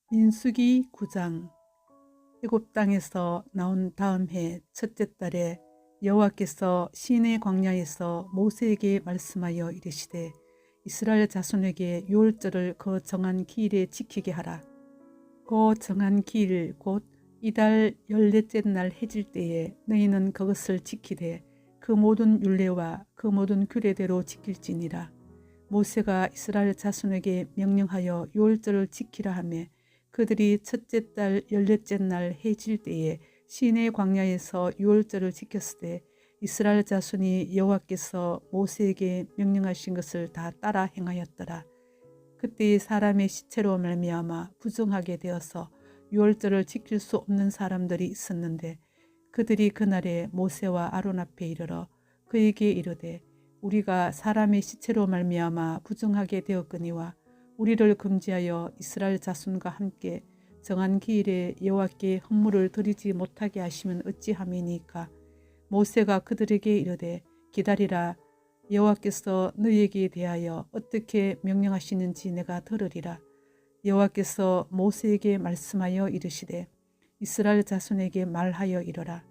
민수기 9장. 애굽 땅에서 나온 다음 해 첫째 달에 여호와께서 시내 광야에서 모세에게 말씀하여 이르시되 이스라엘 자손에게 유월절을 그 정한 기일에 지키게 하라. 그 정한 기일 곧 이달 14째 날 해질 때에 너희는 그것을 지키되 그 모든 율례와 그 모든 규례대로 지킬지니라. 모세가 이스라엘 자손에게 명령하여 유월절을 지키라 하며 그들이 첫째 달 14째 날 해질 때에 시내 광야에서 유월절을 지켰을 때 이스라엘 자손이 여호와께서 모세에게 명령하신 것을 다 따라 행하였더라. 그때 사람의 시체로 말미암아 부정하게 되어서 유월절을 지킬 수 없는 사람들이 있었는데 그들이 그날에 모세와 아론 앞에 이르러 그에게 이르되 우리가 사람의 시체로 말미암아 부정하게 되었거니와 우리를 금지하여 이스라엘 자손과 함께 정한 기일에 여호와께 헌물을 드리지 못하게 하시면 어찌함이니까. 모세가 그들에게 이르되 기다리라. 여호와께서 너희에게 대하여 어떻게 명령하시는지 내가 들으리라. 여호와께서 모세에게 말씀하여 이르시되 이스라엘 자손에게 말하여 이르라.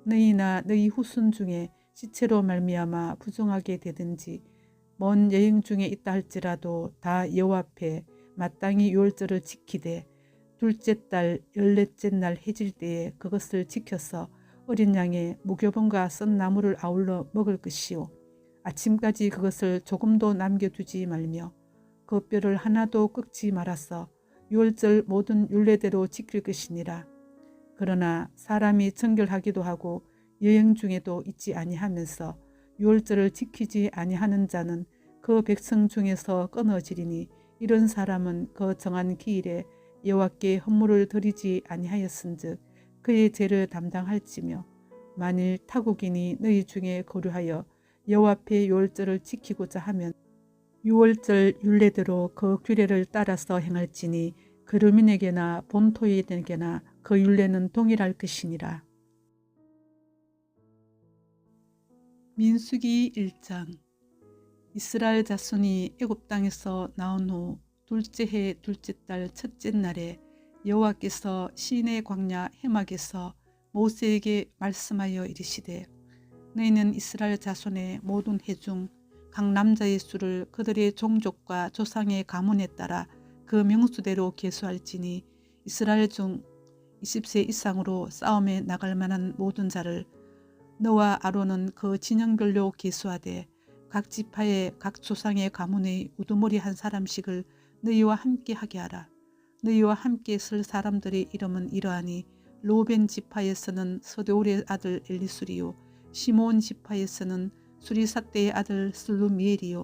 너희나 너희 후손 중에 시체로 말미암아 부정하게 되든지 먼 여행 중에 있다 할지라도 다 여호와 앞에 마땅히 유월절을 지키되 둘째 달 14째 날 해질 때에 그것을 지켜서 어린 양의 무교병과 썬 나물을 아울러 먹을 것이요 아침까지 그것을 조금도 남겨두지 말며 그 뼈를 하나도 꺾지 말아서 유월절 모든 율례대로 지킬 것이니라. 그러나 사람이 정결하기도 하고 여행 중에도 있지 아니하면서 유월절을 지키지 아니하는 자는 그 백성 중에서 끊어지리니 이런 사람은 그 정한 기일에 여호와께 헌물을 드리지 아니하였은즉 그의 죄를 담당할지며 만일 타국인이 너희 중에 거류하여 여호와 앞에 유월절을 지키고자 하면 유월절 율례대로 그 규례를 따라서 행할지니 거류민에게나 본토인에게나 그 율례는 동일할 것이니라. 민수기 1장. 이스라엘 자손이 애굽 땅에서 나온 후 둘째 해 둘째 달 첫째 날에 여호와께서 시내 광야 해막에서 모세에게 말씀하여 이르시되 너희는 이스라엘 자손의 모든 해 중 각 남자의 수를 그들의 종족과 조상의 가문에 따라 그 명수대로 계수할지니 이스라엘 중 20세 이상으로 싸움에 나갈 만한 모든 자를 너와 아론은 그 진영별로 계수하되 각 지파의 각 조상의 가문의 우두머리 한 사람씩을 너희와 함께 하게 하라. 너희와 함께 쓸 사람들의 이름은 이러하니 로벤 지파에서는 서데울의 아들 엘리수리요 시므온 지파에서는 수리삿대의 아들 슬루미엘이요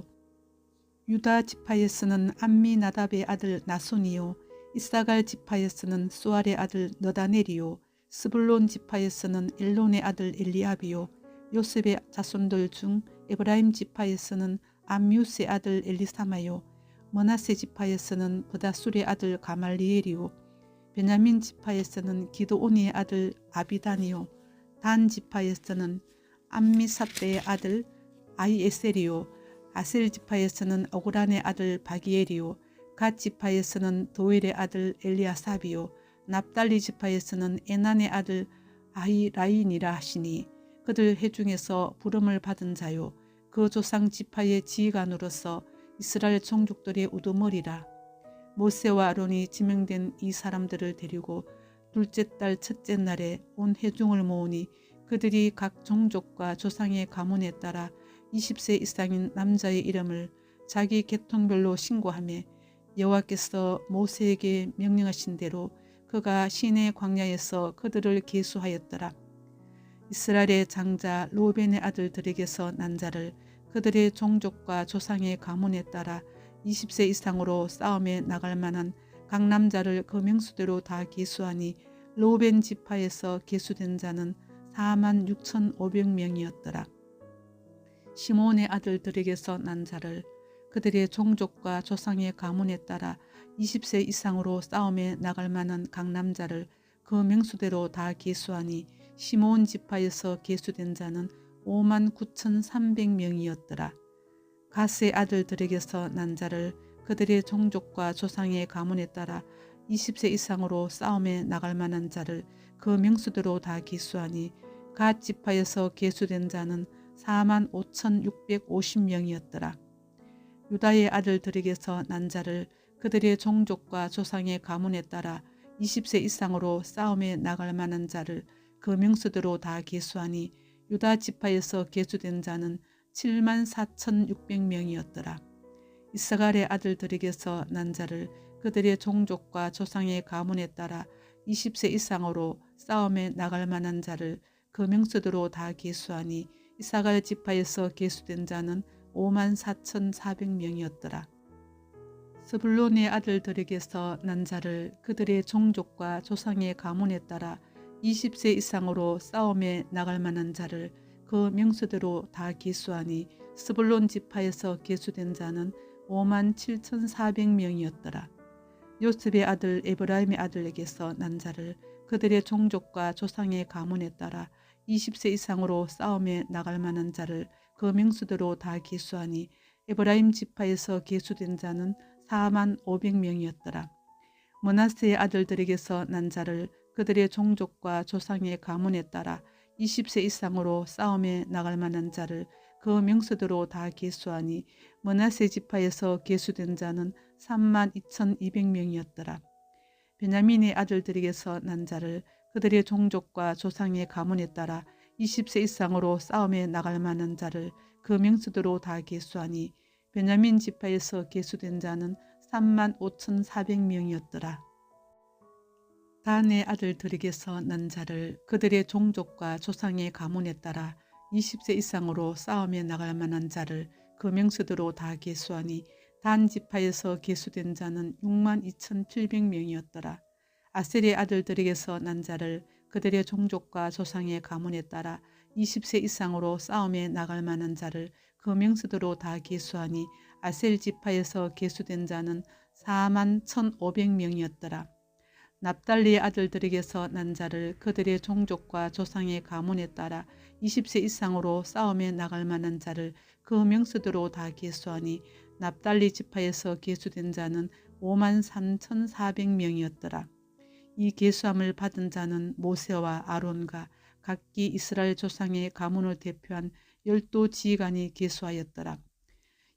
유다 지파에서는 암미나답의 아들 나손이요 이사갈 지파에서는 수알의 아들 너다넬이요 스불론 지파에서는 엘론의 아들 엘리압이요 요셉의 자손들 중 에브라임 지파에서는 암뮤스의 아들 엘리사마요 머나세 지파에서는 브다술의 아들 가말리엘이요 베냐민 지파에서는 기드온의 아들 아비단이요 단 지파에서는 암미삿대의 아들 아히에셀이요 아셀 지파에서는 오그란의 아들 바기엘이요 갓 지파에서는 도엘의 아들 엘리아삽이요 납달리 지파에서는 에난의 아들 아히라인이라 하시니 그들 해 중에서 부름을 받은 자요 그 조상 지파의 지휘관으로서 이스라엘 종족들의 우두머리라. 모세와 아론이 지명된 이 사람들을 데리고 둘째 달 첫째 날에 온 회중을 모으니 그들이 각 종족과 조상의 가문에 따라 20세 이상인 남자의 이름을 자기 계통별로 신고하며 여호와께서 모세에게 명령하신 대로 그가 시내 광야에서 그들을 계수하였더라. 이스라엘의 장자 로벤의 아들들에게서 난 자를 그들의 종족과 조상의 가문에 따라 20세 이상으로 싸움에 나갈 만한 각 남자를 그 명수대로 다 계수하니 로벤 지파에서 계수된 자는 46,500명이었더라. 시므온의 아들들에게서 난 자를 그들의 종족과 조상의 가문에 따라 20세 이상으로 싸움에 나갈 만한 각 남자를 그 명수대로 다 계수하니 시므온 지파에서 계수된 자는 59,300명이었더라. 갓의 아들들에게서 난 자를 그들의 종족과 조상의 가문에 따라 20세 이상으로 싸움에 나갈 만한 자를 그 명수대로 다 계수하니 갓 지파에서 계수된 자는 45,650명이었더라. 유다의 아들들에게서 난 자를 그들의 종족과 조상의 가문에 따라 20세 이상으로 싸움에 나갈 만한 자를 그 명수대로 다 계수하니 유다 지파에서 계수된 자는 74,600명이었더라. 이스라엘의 아들들에게서 난 자를 그들의 종족과 조상의 가문에 따라 20세 이상으로 싸움에 나갈 만한 자를 그 명수대로 다 계수하니 이사갈 지파에서 계수된 자는 54,400명이었더라. 스불론의 아들들에게서 난 자를 그들의 종족과 조상의 가문에 따라 20세 이상으로 싸움에 나갈 만한 자를 그 명수대로 다 계수하니 스불론 지파에서 계수된 자는 57,400명이었더라. 요셉의 아들 에브라임의 아들에게서 난 자를 그들의 종족과 조상의 가문에 따라 20세 이상으로 싸움에 나갈 만한 자를 그 명수대로 다 계수하니 에브라임 지파에서 계수된 자는 45,000명이었더라. 므낫세의 아들들에게서 난 자를 그들의 종족과 조상의 가문에 따라 20세 이상으로 싸움에 나갈 만한 자를 그 명수대로 다 계수하니 므낫세 지파에서 계수된 자는 32,200명이었더라. 베냐민의 아들들에게서 난 자를 그들의 종족과 조상의 가문에 따라 20세 이상으로 싸움에 나갈 만한 자를 그 명수대로 다 계수하니 베냐민 지파에서 계수된 자는 35,400명이었더라. 단의 아들들에게서 난 자를 그들의 종족과 조상의 가문에 따라 20세 이상으로 싸움에 나갈 만한 자를 그 명수대로 다 계수하니 단 지파에서 계수된 자는 62,700명이었더라. 아셀의 아들들에게서 난 자를 그들의 종족과 조상의 가문에 따라 20세 이상으로 싸움에 나갈 만한 자를 그 명수대로 다 계수하니 아셀 지파에서 계수된 자는 41,500명이었더라. 납달리의 아들들에게서 난 자를 그들의 종족과 조상의 가문에 따라 20세 이상으로 싸움에 나갈 만한 자를 그 명수대로 다 계수하니 납달리 지파에서 계수된 자는 53,400명이었더라. 이 계수함을 받은 자는 모세와 아론과 각기 이스라엘 조상의 가문을 대표한 12지휘관이 계수하였더라.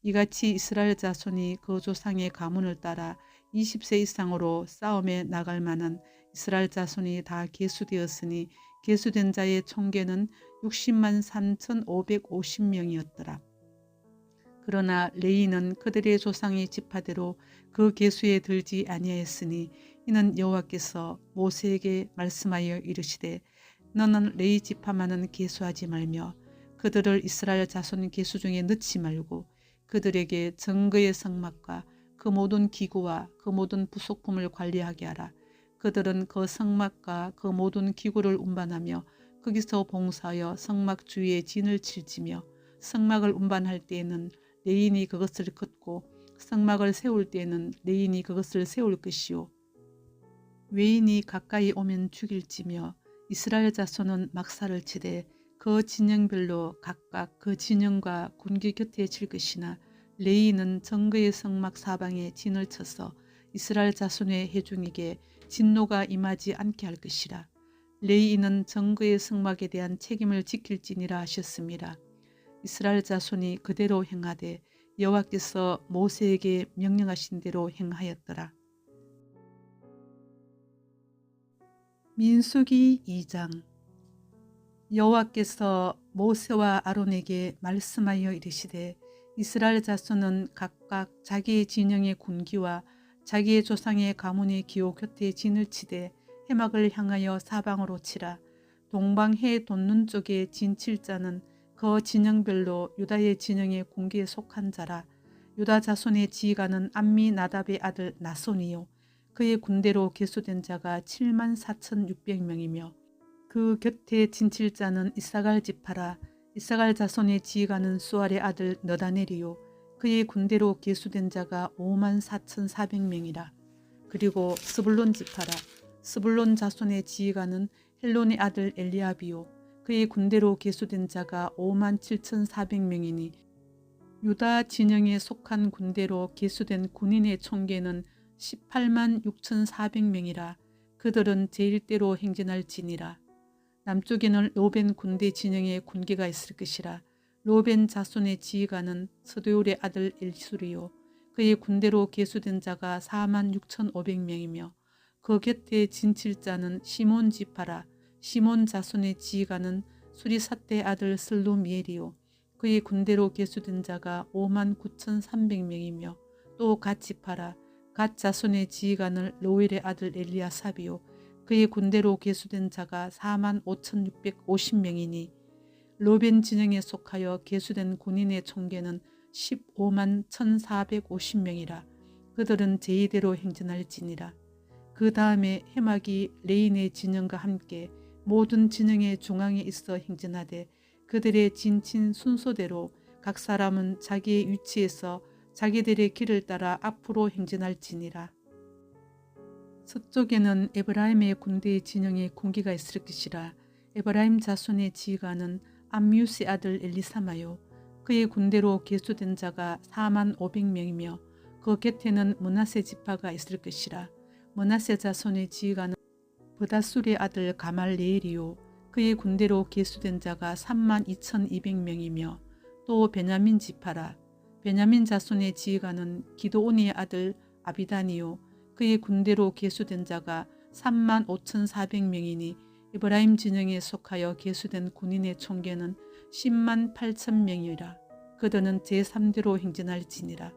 이같이 이스라엘 자손이 그 조상의 가문을 따라 20세 이상으로 싸움에 나갈 만한 이스라엘 자손이 다 계수되었으니 계수된 자의 총계는 60만 3,550명이었더라. 그러나 레위는 그들의 조상의 지파대로 그 계수에 들지 아니하였으니 이는 여호와께서 모세에게 말씀하여 이르시되 너는 레위 지파만은 계수하지 말며 그들을 이스라엘 자손 계수 중에 넣지 말고 그들에게 정거의 성막과 그 모든 기구와 그 모든 부속품을 관리하게 하라. 그들은 그 성막과 그 모든 기구를 운반하며 거기서 봉사하여 성막 주위에 진을 칠지며 성막을 운반할 때에는 레인이 그것을 긋고 성막을 세울 때에는 레인이 그것을 세울 것이요 외인이 가까이 오면 죽일지며 이스라엘 자손은 막사를 치되 그 진영별로 각각 그 진영과 군기 곁에 칠 것이나 레위는 정거의 성막 사방에 진을 쳐서 이스라엘 자손의 회중에게 진노가 임하지 않게 할 것이라. 레위인은 정거의 성막에 대한 책임을 지킬지니라 하셨습니다. 이스라엘 자손이 그대로 행하되 여호와께서 모세에게 명령하신 대로 행하였더라. 민수기 2장. 여호와께서 모세와 아론에게 말씀하여 이르시되 이스라엘 자손은 각각 자기의 진영의 군기와 자기의 조상의 가문의 기호 곁에 진을 치되 해막을 향하여 사방으로 치라. 동방해 돋는 쪽에 진 칠 자는 그 진영별로 유다의 진영의 군기에 속한 자라. 유다 자손의 지휘관은 암미 나답의 아들 나손이요 그의 군대로 계수된 자가 74,600명이며 그 곁에 진칠 자는 이사갈 지파라. 이사갈 자손의 지휘관은 수알의 아들 너다넬이요 그의 군대로 계수된 자가 54,400명이라. 그리고 스불론 지파라. 스불론 자손의 지휘관은 헬론의 아들 엘리압이요 그의 군대로 계수된 자가 57,400명이니 유다 진영에 속한 군대로 계수된 군인의 총계는 18만 6,400명이라. 그들은 제1대로 행진할지니라. 남쪽에는 로벤 군대 진영의 군기가 있을 것이라. 로벤 자손의 지휘관은 스도울의 아들 엘수리요. 그의 군대로 계수된 자가 4만 6,500명이며 그 곁에 진칠자는 시몬 지파라. 시몬 자손의 지휘관은 수리사떼 아들 슬로미엘이요. 그의 군대로 계수된 자가 5만 9,300명이며 또 갓 지파라. 갓 자손의 지휘관을 로엘의 아들 엘리아삽이요. 그의 군대로 계수된 자가 4만 5,650명이니 로벤 진영에 속하여 계수된 군인의 총계는 15만 1,450명이라. 그들은 제2대로 행진할지니라. 그 다음에 해막이 레인의 진영과 함께 모든 진영의 중앙에 있어 행진하되 그들의 진친 순서대로 각 사람은 자기의 위치에서 자기들의 길을 따라 앞으로 행진할지니라. 서쪽에는 에브라임의 군대의 진영에 군기가 있을 것이라. 에브라임 자손의 지휘관은 암미우스의 아들 엘리사마요. 그의 군대로 계수된 자가 4만 500명이며 그 곁에는 므낫세 지파가 있을 것이라. 므낫세 자손의 지휘관은 브다술의 아들 가말레엘이요. 그의 군대로 계수된 자가 3만 2,200명이며 또 베냐민 지파라. 베냐민 자손의 지휘관은 기드온의 아들 아비단이요. 그의 군대로 계수된 자가 3만 5,400명이니 에브라임 진영에 속하여 계수된 군인의 총계는 10만 8,000명이라. 그들은 제3대로 행진할지니라.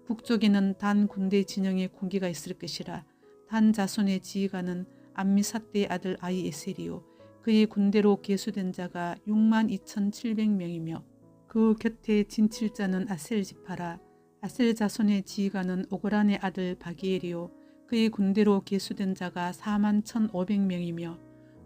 북쪽에는 단 군대 진영에 군기가 있을 것이라. 단 자손의 지휘관은 암미사떼의 아들 아이에셀이요. 그의 군대로 계수된 자가 6만 2,700명이며 그 곁에 진칠자는 아셀 지파라. 아셀 자손의 지휘관은 오그란의 아들 바기엘이요. 그의 군대로 계수된 자가 4만 1,500명이며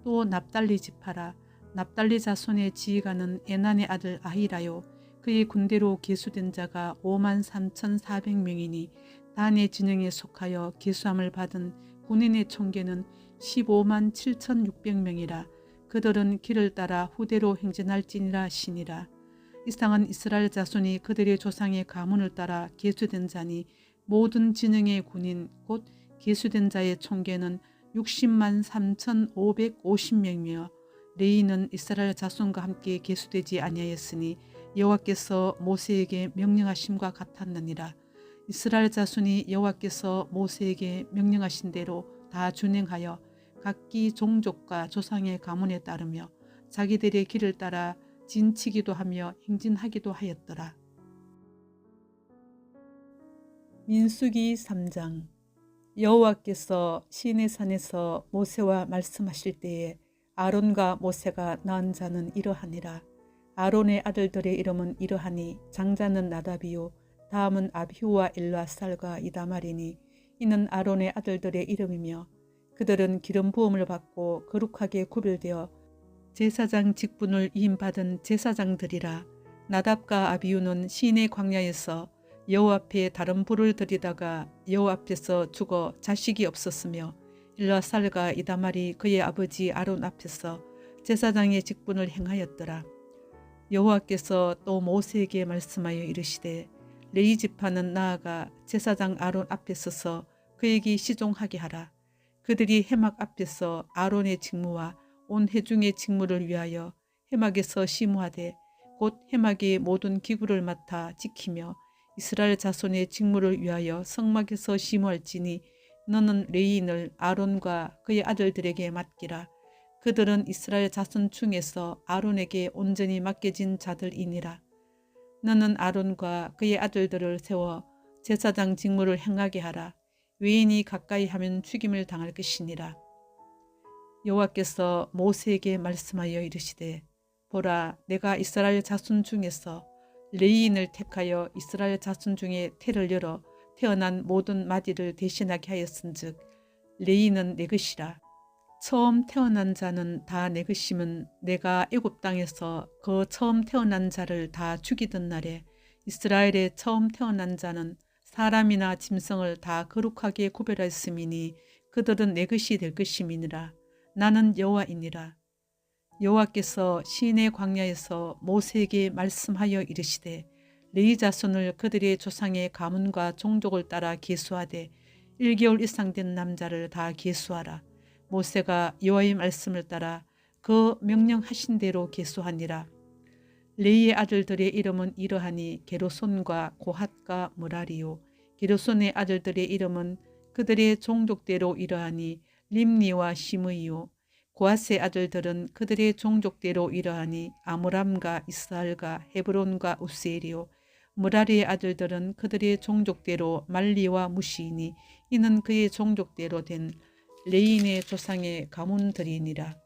또 납달리 지파라. 납달리 자손의 지휘관은 에난의 아들 아히라요. 그의 군대로 계수된 자가 5만 3,400명이니 단의 진영에 속하여 계수함을 받은 군인의 총계는 15만 7,600명이라. 그들은 길을 따라 후대로 행진할지니라 하시니라. 이상은 이스라엘 자손이 그들의 조상의 가문을 따라 계수된 자니 모든 진영의 군인 곧 계수된 자의 총계는 60만 3,550명이며 레이는 이스라엘 자손과 함께 계수되지 아니하였으니 여호와께서 모세에게 명령하심과 같았느니라. 이스라엘 자손이 여호와께서 모세에게 명령하신 대로 다 준행하여 각기 종족과 조상의 가문에 따르며 자기들의 길을 따라 진치기도 하며 행진하기도 하였더라. 민수기 3장. 여호와께서 시내산에서 모세와 말씀하실 때에 아론과 모세가 낳은 자는 이러하니라. 아론의 아들들의 이름은 이러하니 장자는 나답이요 다음은 아비후와 엘라살과 이다말이니 이는 아론의 아들들의 이름이며 그들은 기름 부음을 받고 거룩하게 구별되어 제사장 직분을 위임받은 제사장들이라. 나답과 아비후는 시내 광야에서 여호와 앞에 다른 불을 들이다가 여호와 앞에서 죽어 자식이 없었으며 엘라살과 이다말이 그의 아버지 아론 앞에서 제사장의 직분을 행하였더라. 여호와께서 또 모세에게 말씀하여 이르시되 레위 지파는 나아가 제사장 아론 앞에 서서 그에게 시종하게 하라. 그들이 해막 앞에서 아론의 직무와 온 회중의 직무를 위하여 해막에서 시무하되 곧 해막의 모든 기구를 맡아 지키며 이스라엘 자손의 직무를 위하여 성막에서 시무할지니 너는 레위인을 아론과 그의 아들들에게 맡기라. 그들은 이스라엘 자손 중에서 아론에게 온전히 맡겨진 자들이니라. 너는 아론과 그의 아들들을 세워 제사장 직무를 행하게 하라. 외인이 가까이 하면 죽임을 당할 것이니라. 여호와께서 모세에게 말씀하여 이르시되 보라, 내가 이스라엘 자손 중에서 레위인을 택하여 이스라엘 자손 중에 태를 열어 태어난 모든 마디를 대신하게 하였은즉 레위인은 내 것이라. 처음 태어난 자는 다 내 것임은 내가 애굽 땅에서 그 처음 태어난 자를 다 죽이던 날에 이스라엘의 처음 태어난 자는 사람이나 짐승을 다 거룩하게 구별하였음이니 그들은 내 것이 될 것임이니라. 나는 여호와이니라. 여호와께서 시내 광야에서 모세에게 말씀하여 이르시되 레위 자손을 그들의 조상의 가문과 종족을 따라 계수하되 1개월 이상 된 남자를 다 계수하라. 모세가 여호와의 말씀을 따라 그 명령하신 대로 계수하니라. 레이의 아들들의 이름은 이러하니 게르손과 고핫과 므라리요. 게르손의 아들들의 이름은 그들의 종족대로 이러하니 림니와 시므이요. 고핫의 아들들은 그들의 종족대로 이러하니 아므람과 이스할과 헤브론과 우스엘이요. 므라리의 아들들은 그들의 종족대로 말리와 무시이니 이는 그의 종족대로 된 레인의 조상의 가문들이니라.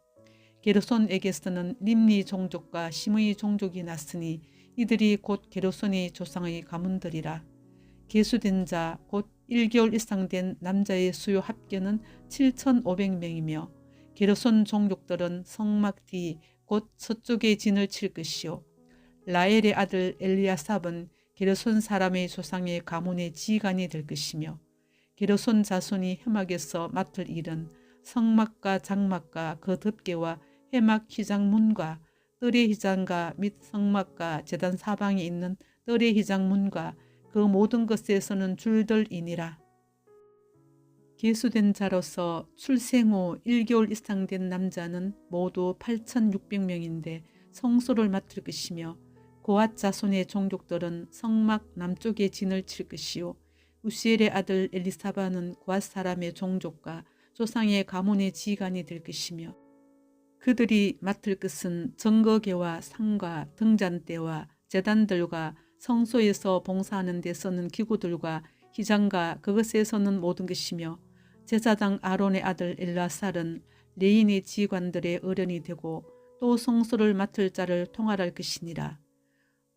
게르손에게서는 림니 종족과 시므이 종족이 났으니 이들이 곧 게르손의 조상의 가문들이라. 계수된 자 곧 1개월 이상 된 남자의 수요 합계는 7,500명이며 게르손 종족들은 성막 뒤 곧 서쪽의 진을 칠 것이요. 라엘의 아들 엘리아삽은 게르손 사람의 조상의 가문의 지휘관이 될 것이며 게르손 자손이 해막에서 맡을 일은 성막과 장막과 그 덮개와 해막 휘장문과 뜰의 휘장과 및 성막과 제단 사방에 있는 뜰의 휘장문과 그 모든 것에 서는 줄들이니라. 계수된 자로서 출생 후 1개월 이상 된 남자는 모두 8,600명인데 성소를 맡을 것이며 고핫 자손의 종족들은 성막 남쪽에 진을 칠 것이요. 우시엘의 아들 엘리사바는 고핫 사람의 종족과 조상의 가문의 지휘관이 될 것이며 그들이 맡을 것은 증거계와 상과 등잔대와 제단들과 성소에서 봉사하는 데 쓰는 기구들과 휘장과 그것에 서는 모든 것이며 제사장 아론의 아들 엘라살은 레인의 지휘관들의 어른이 되고 또 성소를 맡을 자를 통할할 것이니라.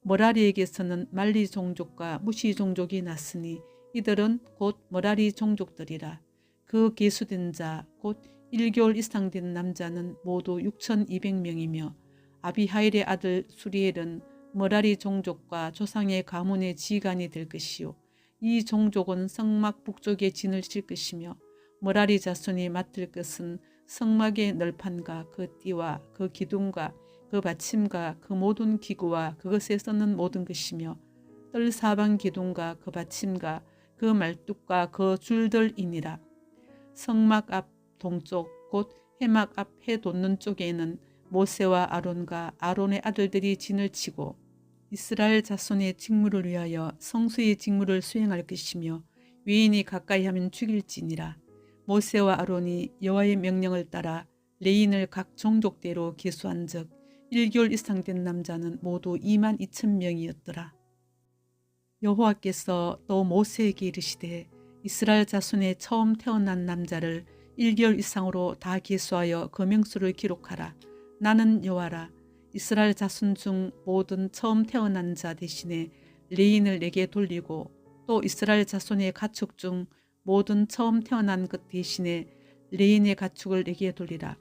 머라리에게서는 말리 종족과 무시 종족이 났으니 이들은 곧 머라리 종족들이라. 그 계수된 자 곧 1개월 이상 된 남자는 모두 6,200명이며 아비하일의 아들 수리엘은 머라리 종족과 조상의 가문의 지휘관이 될 것이요. 이 종족은 성막 북쪽에 진을 칠 것이며 머라리 자손이 맡을 것은 성막의 널판과 그 띠와 그 기둥과 그 받침과 그 모든 기구와 그것에 서는 모든 것이며 뜰 사방 기둥과 그 받침과 그 말뚝과 그 줄들이니라. 성막 앞 동쪽 곧 해막 앞 해 돋는 쪽에는 모세와 아론과 아론의 아들들이 진을 치고 이스라엘 자손의 직무를 위하여 성수의 직무를 수행할 것이며 외인이 가까이 하면 죽일지니라. 모세와 아론이 여호와의 명령을 따라 레인을 각 종족대로 계수한 즉 1개월 이상 된 남자는 모두 22,000명이었더라. 여호와께서 또 모세에게 이르시되 이스라엘 자손의 처음 태어난 남자를 1개월 이상으로 다 계수하여 그 명수를 기록하라. 나는 여호와라. 이스라엘 자손 중 모든 처음 태어난 자 대신에 레인을 내게 돌리고 또 이스라엘 자손의 가축 중 모든 처음 태어난 것 대신에 레인의 가축을 내게 돌리라.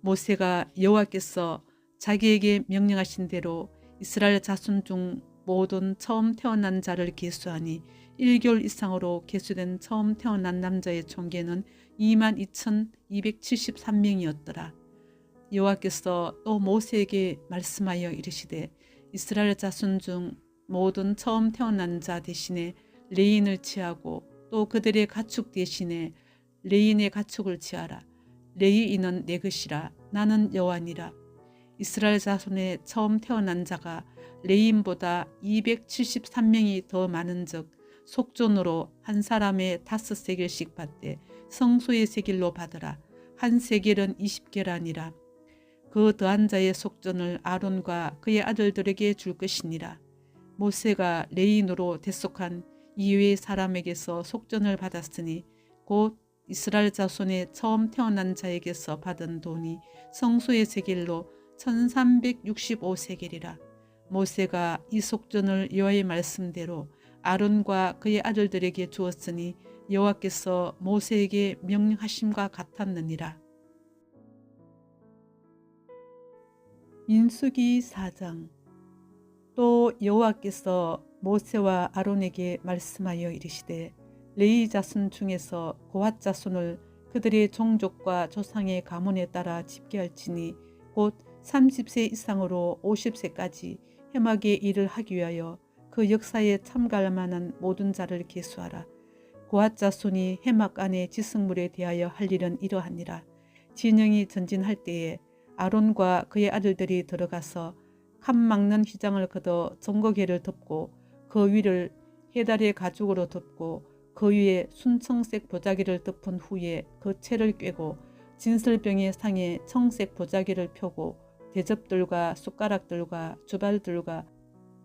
모세가 여호와께서 자기에게 명령하신 대로 이스라엘 자손 중 모든 처음 태어난 자를 계수하니 1개월 이상으로 계수된 처음 태어난 남자의 총계는 22,273명이었더라. 여호와께서 또 모세에게 말씀하여 이르시되 이스라엘 자손 중 모든 처음 태어난 자 대신에 레인을 취하고 또 그들의 가축 대신에 레인의 가축을 취하라. 레이인은 내 것이라. 나는 여호와니라. 이스라엘 자손의 처음 태어난 자가 레인보다 273명이 더 많은 즉 속전으로 한 사람의 5세겔씩 받되 성소의 세겔로 받으라. 한 세겔은 20계란이라. 그 더한 자의 속전을 아론과 그의 아들들에게 줄 것이니라. 모세가 레인으로 대속한 이외의 사람에게서 속전을 받았으니 곧 이스라엘 자손의 처음 태어난 자에게서 받은 돈이 성소의 세겔로 1365세겔이라. 모세가 이 속전을 여호와의 말씀대로 아론과 그의 아들들에게 주었으니 여호와께서 모세에게 명령하심과 같았느니라. 민수기 4장. 또 여호와께서 모세와 아론에게 말씀하여 이르시되 레위 자손 중에서 고핫 자손을 그들의 종족과 조상의 가문에 따라 집계할지니 곧 30세 이상으로 50세까지 해막의 일을 하기 위하여 그 역사에 참가할 만한 모든 자를 계수하라. 고앗 자손이 해막 안에 지승물에 대하여 할 일은 이러하니라. 진영이 전진할 때에 아론과 그의 아들들이 들어가서 칸 막는 휘장을 걷어 정거개를 덮고 그 위를 해달의 가죽으로 덮고 그 위에 순청색 보자기를 덮은 후에 그 채를 꿰고 진설병의 상에 청색 보자기를 펴고 대접들과 숟가락들과 주발들과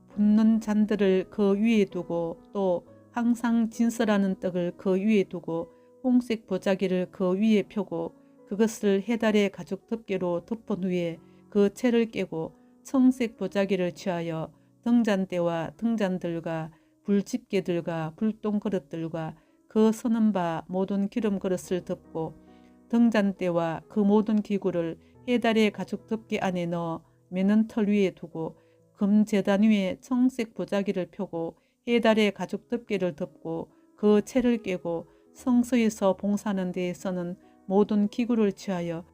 붓는 잔들을 그 위에 두고 또 항상 진설하는 떡을 그 위에 두고 홍색 보자기를 그 위에 펴고 그것을 해달의 가죽 덮개로 덮은 후에 그 채를 깨고 청색 보자기를 취하여 등잔대와 등잔들과 불집게들과 불똥 그릇들과 그 서는 바 모든 기름 그릇을 덮고 등잔대와 그 모든 기구를 해달의 가죽 덮개 안에 넣어 매는 털 위에 두고 금제단 위에 청색 보자기를 펴고 해달의 가죽 덮개를 덮고 그 채를 깨고 성소에서 봉사하는 데에 서는 모든 기구를 취하여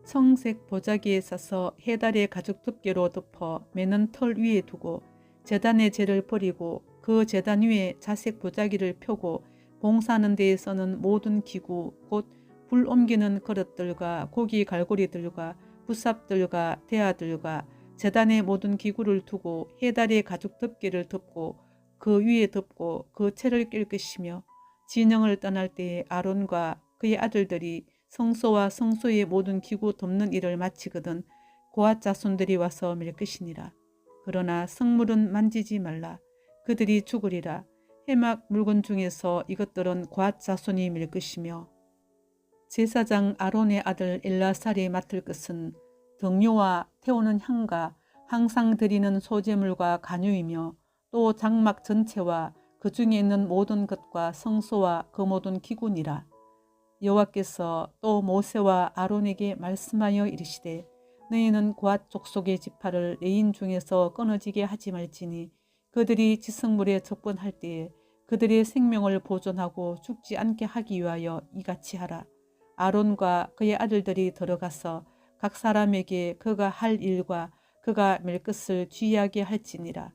청색 보자기에 싸서 해달의 가죽 덮개로 덮어 매는 털 위에 두고 제단의 재를 버리고 그 제단 위에 자색 보자기를 펴고 봉사하는 데에 서는 모든 기구 곧 불 옮기는 그릇들과 고기 갈고리들과 부삽들과 대야들과 제단의 모든 기구를 두고 해달의 가죽 덮개를 덮고 그 위에 덮고 그 채를 낄 것이며 진영을 떠날 때에 아론과 그의 아들들이 성소와 성소의 모든 기구 덮는 일을 마치거든 고앗 자손들이 와서 밀 것이니라. 그러나 성물은 만지지 말라. 그들이 죽으리라. 해막 물건 중에서 이것들은 고앗 자손이 밀 것이며 제사장 아론의 아들 엘라살이 맡을 것은 등료와 태우는 향과 항상 드리는 소제물과 간유이며 또 장막 전체와 그 중에 있는 모든 것과 성소와 그 모든 기구니라. 여호와께서 또 모세와 아론에게 말씀하여 이르시되 너희는 고앗 족속의 지파를 레인 중에서 끊어지게 하지 말지니 그들이 지성물에 접근할 때에 그들의 생명을 보존하고 죽지 않게 하기 위하여 이같이 하라. 아론과 그의 아들들이 들어가서 각 사람에게 그가 할 일과 그가 맬 것을 주의하게 할지니라.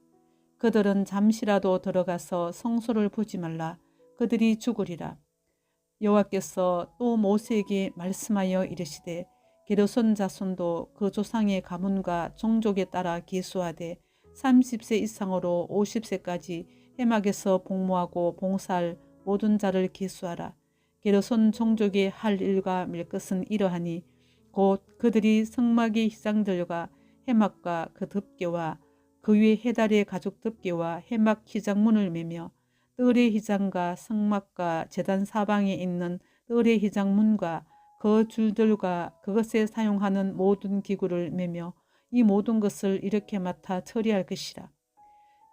그들은 잠시라도 들어가서 성소를 보지 말라. 그들이 죽으리라. 여호와께서 또 모세에게 말씀하여 이르시되 게르손 자손도 그 조상의 가문과 종족에 따라 계수하되 30세 이상으로 50세까지 해막에서 복무하고 봉사할 모든 자를 계수하라. 게르손 종족의 할 일과 맬 것은 이러하니 곧 그들이 성막의 휘장들과 해막과 그 덮개와 그 위에 해달의 가죽 덮개와 해막 휘장문을 매며 뜰의 휘장과 성막과 제단 사방에 있는 뜰의 휘장문과 그 줄들과 그것에 사용하는 모든 기구를 매며 이 모든 것을 이렇게 맡아 처리할 것이라.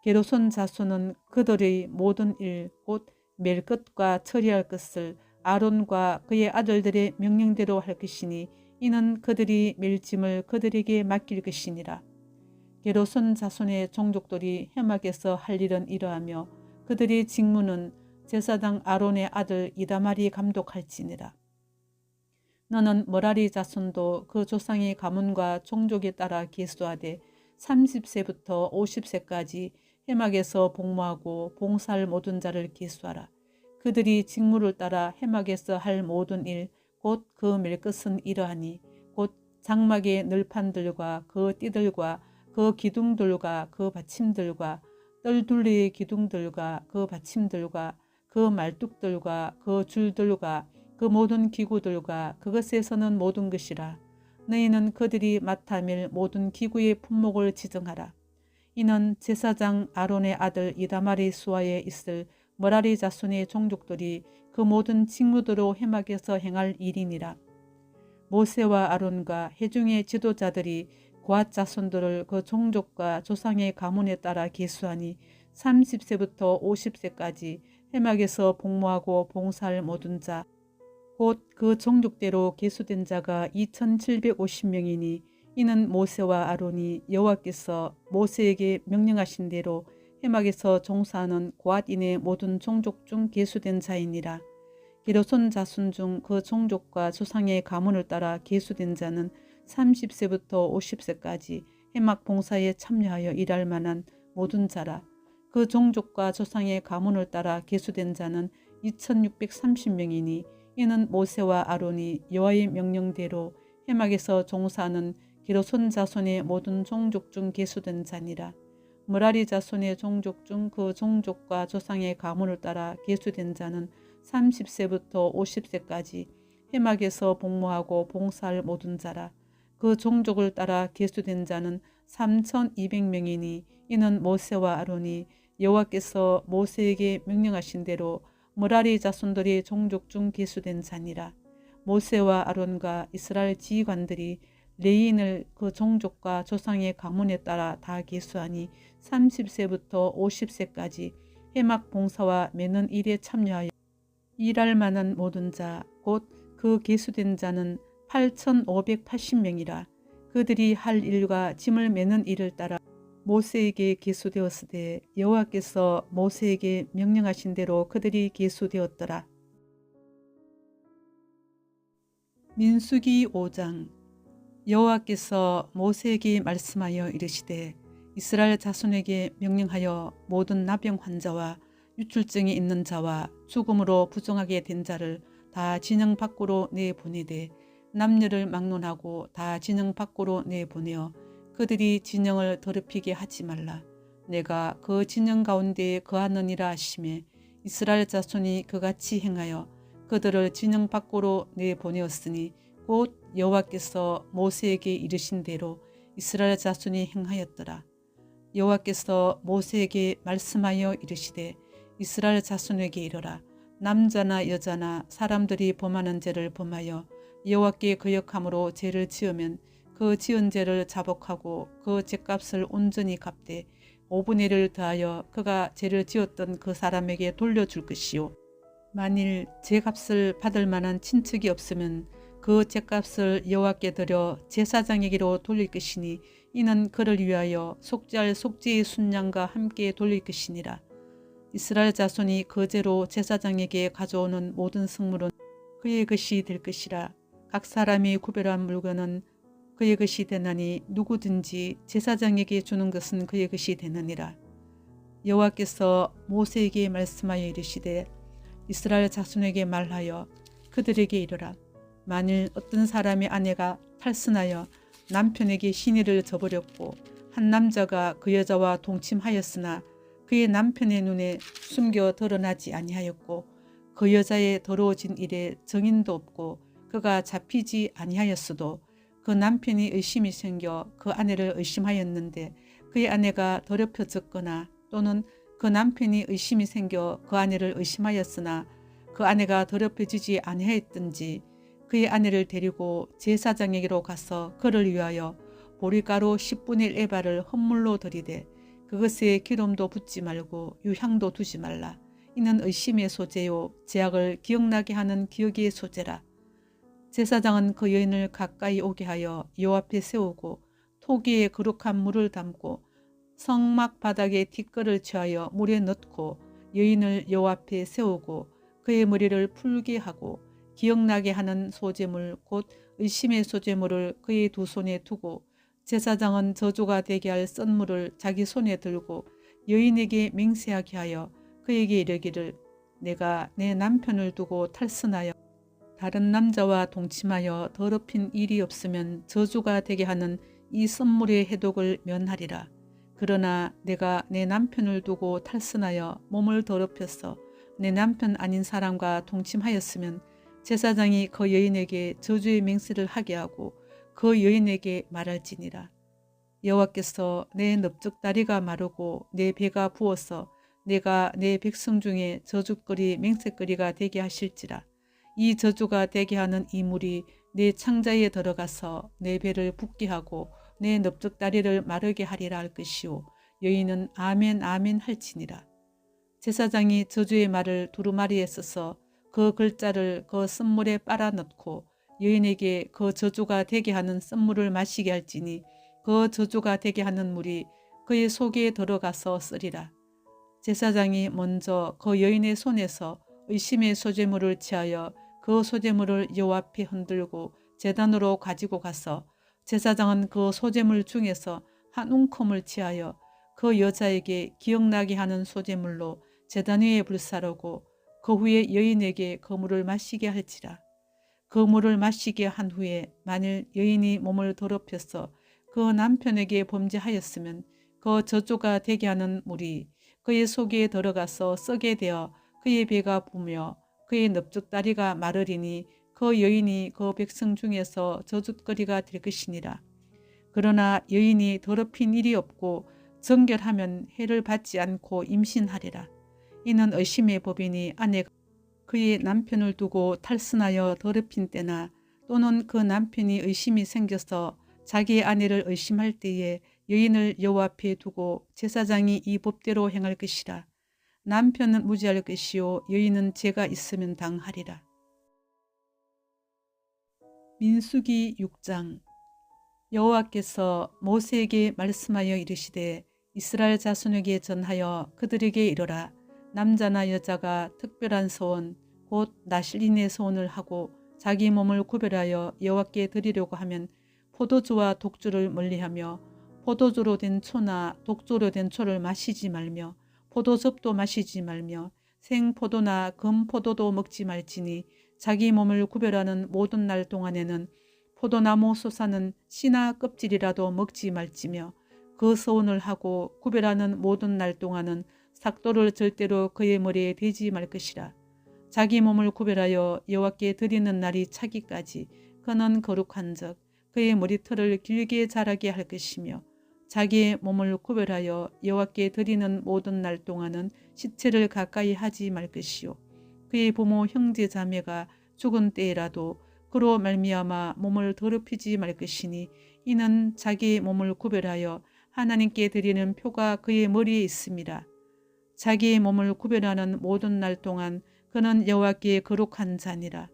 게르손 자손은 그들의 모든 일 곧 맬 것과 처리할 것을 아론과 그의 아들들의 명령대로 할 것이니 이는 그들이 맬 짐을 그들에게 맡길 것이니라. 게르손 자손의 종족들이 해막에서 할 일은 이러하며 그들의 직무는 제사장 아론의 아들 이다말이 감독할지니라. 너는 머라리 자손도 그 조상의 가문과 종족에 따라 계수하되 30세부터 50세까지 해막에서 복무하고 봉사할 모든 자를 계수하라. 그들이 직무를 따라 해막에서 할 모든 일 곧 그 맬 것은 이러하니 곧 장막의 늘판들과 그 띠들과 그 기둥들과 그 받침들과 뜰둘레의 기둥들과 그 받침들과 그 말뚝들과 그 줄들과 그 모든 기구들과 그것에 서는 모든 것이라. 너희는 그들이 맡아 밀 모든 기구의 품목을 지정하라. 이는 제사장 아론의 아들 이다말의 수하에 있을 머라리 자손의 종족들이 그 모든 직무대로 해막에서 행할 일이니라. 모세와 아론과 회중의 지도자들이 고앗 자손들을 그 종족과 조상의 가문에 따라 계수하니 30세부터 50세까지 해막에서 복무하고 봉사할 모든 자 곧 그 종족대로 계수된 자가 2750명이니 이는 모세와 아론이 여호와께서 모세에게 명령하신 대로 해막에서 종사하는 고앗인의 모든 종족 중 계수된 자이니라. 게르손 자손 중 그 종족과 조상의 가문을 따라 계수된 자는 30세부터 50세까지 해막 봉사에 참여하여 일할 만한 모든 자라. 그 종족과 조상의 가문을 따라 계수된 자는 2630명이니 이는 모세와 아론이 여호와의 명령대로 회막에서 종사하는 게르손 자손의 모든 종족 중 계수된 자니라. 므라리 자손의 종족 중 그 종족과 조상의 가문을 따라 계수된 자는 30세부터 50세까지 회막에서 복무하고 봉사할 모든 자라. 그 종족을 따라 계수된 자는 3200명이니 이는 모세와 아론이 여호와께서 모세에게 명령하신 대로 므라리 자손들의 종족 중 계수된 자니라. 모세와 아론과 이스라엘 지휘관들이 레위인을 그 종족과 조상의 가문에 따라 다 계수하니 30세부터 50세까지 회막 봉사와 매는 일에 참여하여 일할 만한 모든 자 곧 그 계수된 자는 8580명이라. 그들이 할 일과 짐을 매는 일을 따라 모세에게 계수되었으되 여호와께서 모세에게 명령하신 대로 그들이 계수되었더라. 민수기 5장. 여호와께서 모세에게 말씀하여 이르시되 이스라엘 자손에게 명령하여 모든 나병 환자와 유출증이 있는 자와 죽음으로 부정하게 된 자를 다 진영 밖으로 내보내되 남녀를 막론하고 다 진영 밖으로 내보내어 그들이 진영을 더럽히게 하지 말라. 내가 그 진영 가운데에 거하느니라 하시매 이스라엘 자손이 그같이 행하여 그들을 진영 밖으로 내보내었으니 곧 여호와께서 모세에게 이르신 대로 이스라엘 자손이 행하였더라. 여호와께서 모세에게 말씀하여 이르시되 이스라엘 자손에게 이르라. 남자나 여자나 사람들이 범하는 죄를 범하여 여호와께 거역함으로 죄를 지으면 그 지은 죄를 자복하고 그 죄값을 온전히 갚되 5분의 1을 더하여 그가 죄를 지었던 그 사람에게 돌려줄 것이요. 만일 죄값을 받을 만한 친척이 없으면 그 죄값을 여호와께 드려 제사장에게로 돌릴 것이니 이는 그를 위하여 속죄할 속죄의 순양과 함께 돌릴 것이니라. 이스라엘 자손이 그 죄로 제사장에게 가져오는 모든 성물은 그의 것이 될 것이라. 각 사람이 구별한 물건은 그의 것이 되나니 누구든지 제사장에게 주는 것은 그의 것이 되느니라. 여호와께서 모세에게 말씀하여 이르시되 이스라엘 자손에게 말하여 그들에게 이르라. 만일 어떤 사람의 아내가 탈선하여 남편에게 시내를 저버렸고 한 남자가 그 여자와 동침하였으나 그의 남편의 눈에 숨겨 드러나지 아니하였고 그 여자의 더러워진 일에 정인도 없고 그가 잡히지 아니하였어도 그 남편이 의심이 생겨 그 아내를 의심하였는데 그의 아내가 더럽혀졌거나 또는 그 남편이 의심이 생겨 그 아내를 의심하였으나 그 아내가 더럽혀지지 아니하였든지 그의 아내를 데리고 제사장에게로 가서 그를 위하여 보리가루 10분의 1 에바를 헌물로 드리되 그것에 기름도 붓지 말고 유향도 두지 말라. 이는 의심의 소재요 죄악을 기억나게 하는 기억의 소재라. 제사장은 그 여인을 가까이 오게 하여 여호와 앞에 세우고 토기에 거룩한 물을 담고 성막 바닥에 티끌을 취하여 물에 넣고 여인을 여호와 앞에 세우고 그의 머리를 풀게 하고 기억나게 하는 소재물 곧 의심의 소재물을 그의 두 손에 두고 제사장은 저주가 되게 할 썬물을 자기 손에 들고 여인에게 맹세하게 하여 그에게 이르기를 내가 내 남편을 두고 탈선하여 다른 남자와 동침하여 더럽힌 일이 없으면 저주가 되게 하는 이 썬물의 해독을 면하리라. 그러나 내가 내 남편을 두고 탈선하여 몸을 더럽혀서 내 남편 아닌 사람과 동침하였으면 제사장이 그 여인에게 저주의 맹세를 하게 하고 그 여인에게 말할지니라. 여호와께서 내 넓적다리가 마르고 내 배가 부어서 내가 내 백성 중에 저주거리 맹세거리가 되게 하실지라. 이 저주가 되게 하는 이 물이 내 창자에 들어가서 내 배를 붓게 하고 내 넓적다리를 마르게 하리라 할 것이요. 여인은 아멘 아멘 할지니라. 제사장이 저주의 말을 두루마리에 써서 그 글자를 그 썬물에 빨아 넣고 여인에게 그 저주가 되게 하는 썬물을 마시게 할지니 그 저주가 되게 하는 물이 그의 속에 들어가서 쓰리라. 제사장이 먼저 그 여인의 손에서 의심의 소재물을 취하여 그 소재물을 여호와 앞에 흔들고 제단으로 가지고 가서 제사장은 그 소재물 중에서 한 움큼을 취하여 그 여자에게 기억나게 하는 소재물로 제단 위에 불사르고 그 후에 여인에게 그 물을 마시게 할지라. 그 물을 마시게 한 후에 만일 여인이 몸을 더럽혀서 그 남편에게 범죄하였으면 그 저주가 되게 하는 물이 그의 속에 들어가서 썩게 되어 그의 배가 부며 그의 넙죽다리가 마르리니 그 여인이 그 백성 중에서 저주거리가 될 것이니라. 그러나 여인이 더럽힌 일이 없고 정결하면 해를 받지 않고 임신하리라. 이는 의심의 법이니 아내가 그의 남편을 두고 탈선하여 더럽힌 때나 또는 그 남편이 의심이 생겨서 자기의 아내를 의심할 때에 여인을 여호와 앞에 두고 제사장이 이 법대로 행할 것이라. 남편은 무죄할 것이요 여인은 죄가 있으면 당하리라. 민수기 6장. 여호와께서 모세에게 말씀하여 이르시되 이스라엘 자손에게 전하여 그들에게 이르라. 남자나 여자가 특별한 소원 곧 나실인의 소원을 하고 자기 몸을 구별하여 여호와께 드리려고 하면 포도주와 독주를 멀리하며 포도주로 된 초나 독주로 된 초를 마시지 말며 포도즙도 마시지 말며 생포도나 금포도도 먹지 말지니 자기 몸을 구별하는 모든 날 동안에는 포도나무 솟아는 씨나 껍질이라도 먹지 말지며 그 소원을 하고 구별하는 모든 날 동안은 삭도를 절대로 그의 머리에 대지 말 것이라. 자기 몸을 구별하여 여호와께 드리는 날이 차기까지 그는 거룩한즉 그의 머리털을 길게 자라게 할 것이며 자기의 몸을 구별하여 여호와께 드리는 모든 날 동안은 시체를 가까이 하지 말 것이요 그의 부모 형제 자매가 죽은 때에라도 그로 말미암아 몸을 더럽히지 말 것이니 이는 자기의 몸을 구별하여 하나님께 드리는 표가 그의 머리에 있음이라. 자기의 몸을 구별하는 모든 날 동안 그는 여호와께 거룩한 자니라.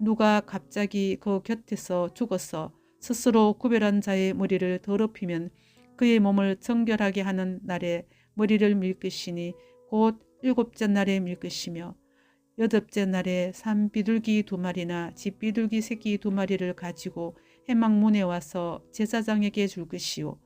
누가 갑자기 그 곁에서 죽어서 스스로 구별한 자의 머리를 더럽히면 그의 몸을 정결하게 하는 날에 머리를 밀 것이니 곧 7째 날에 밀 것이며 8째 날에 산비둘기 2마리나 집비둘기 새끼 2마리를 가지고 회막문에 와서 제사장에게 줄 것이요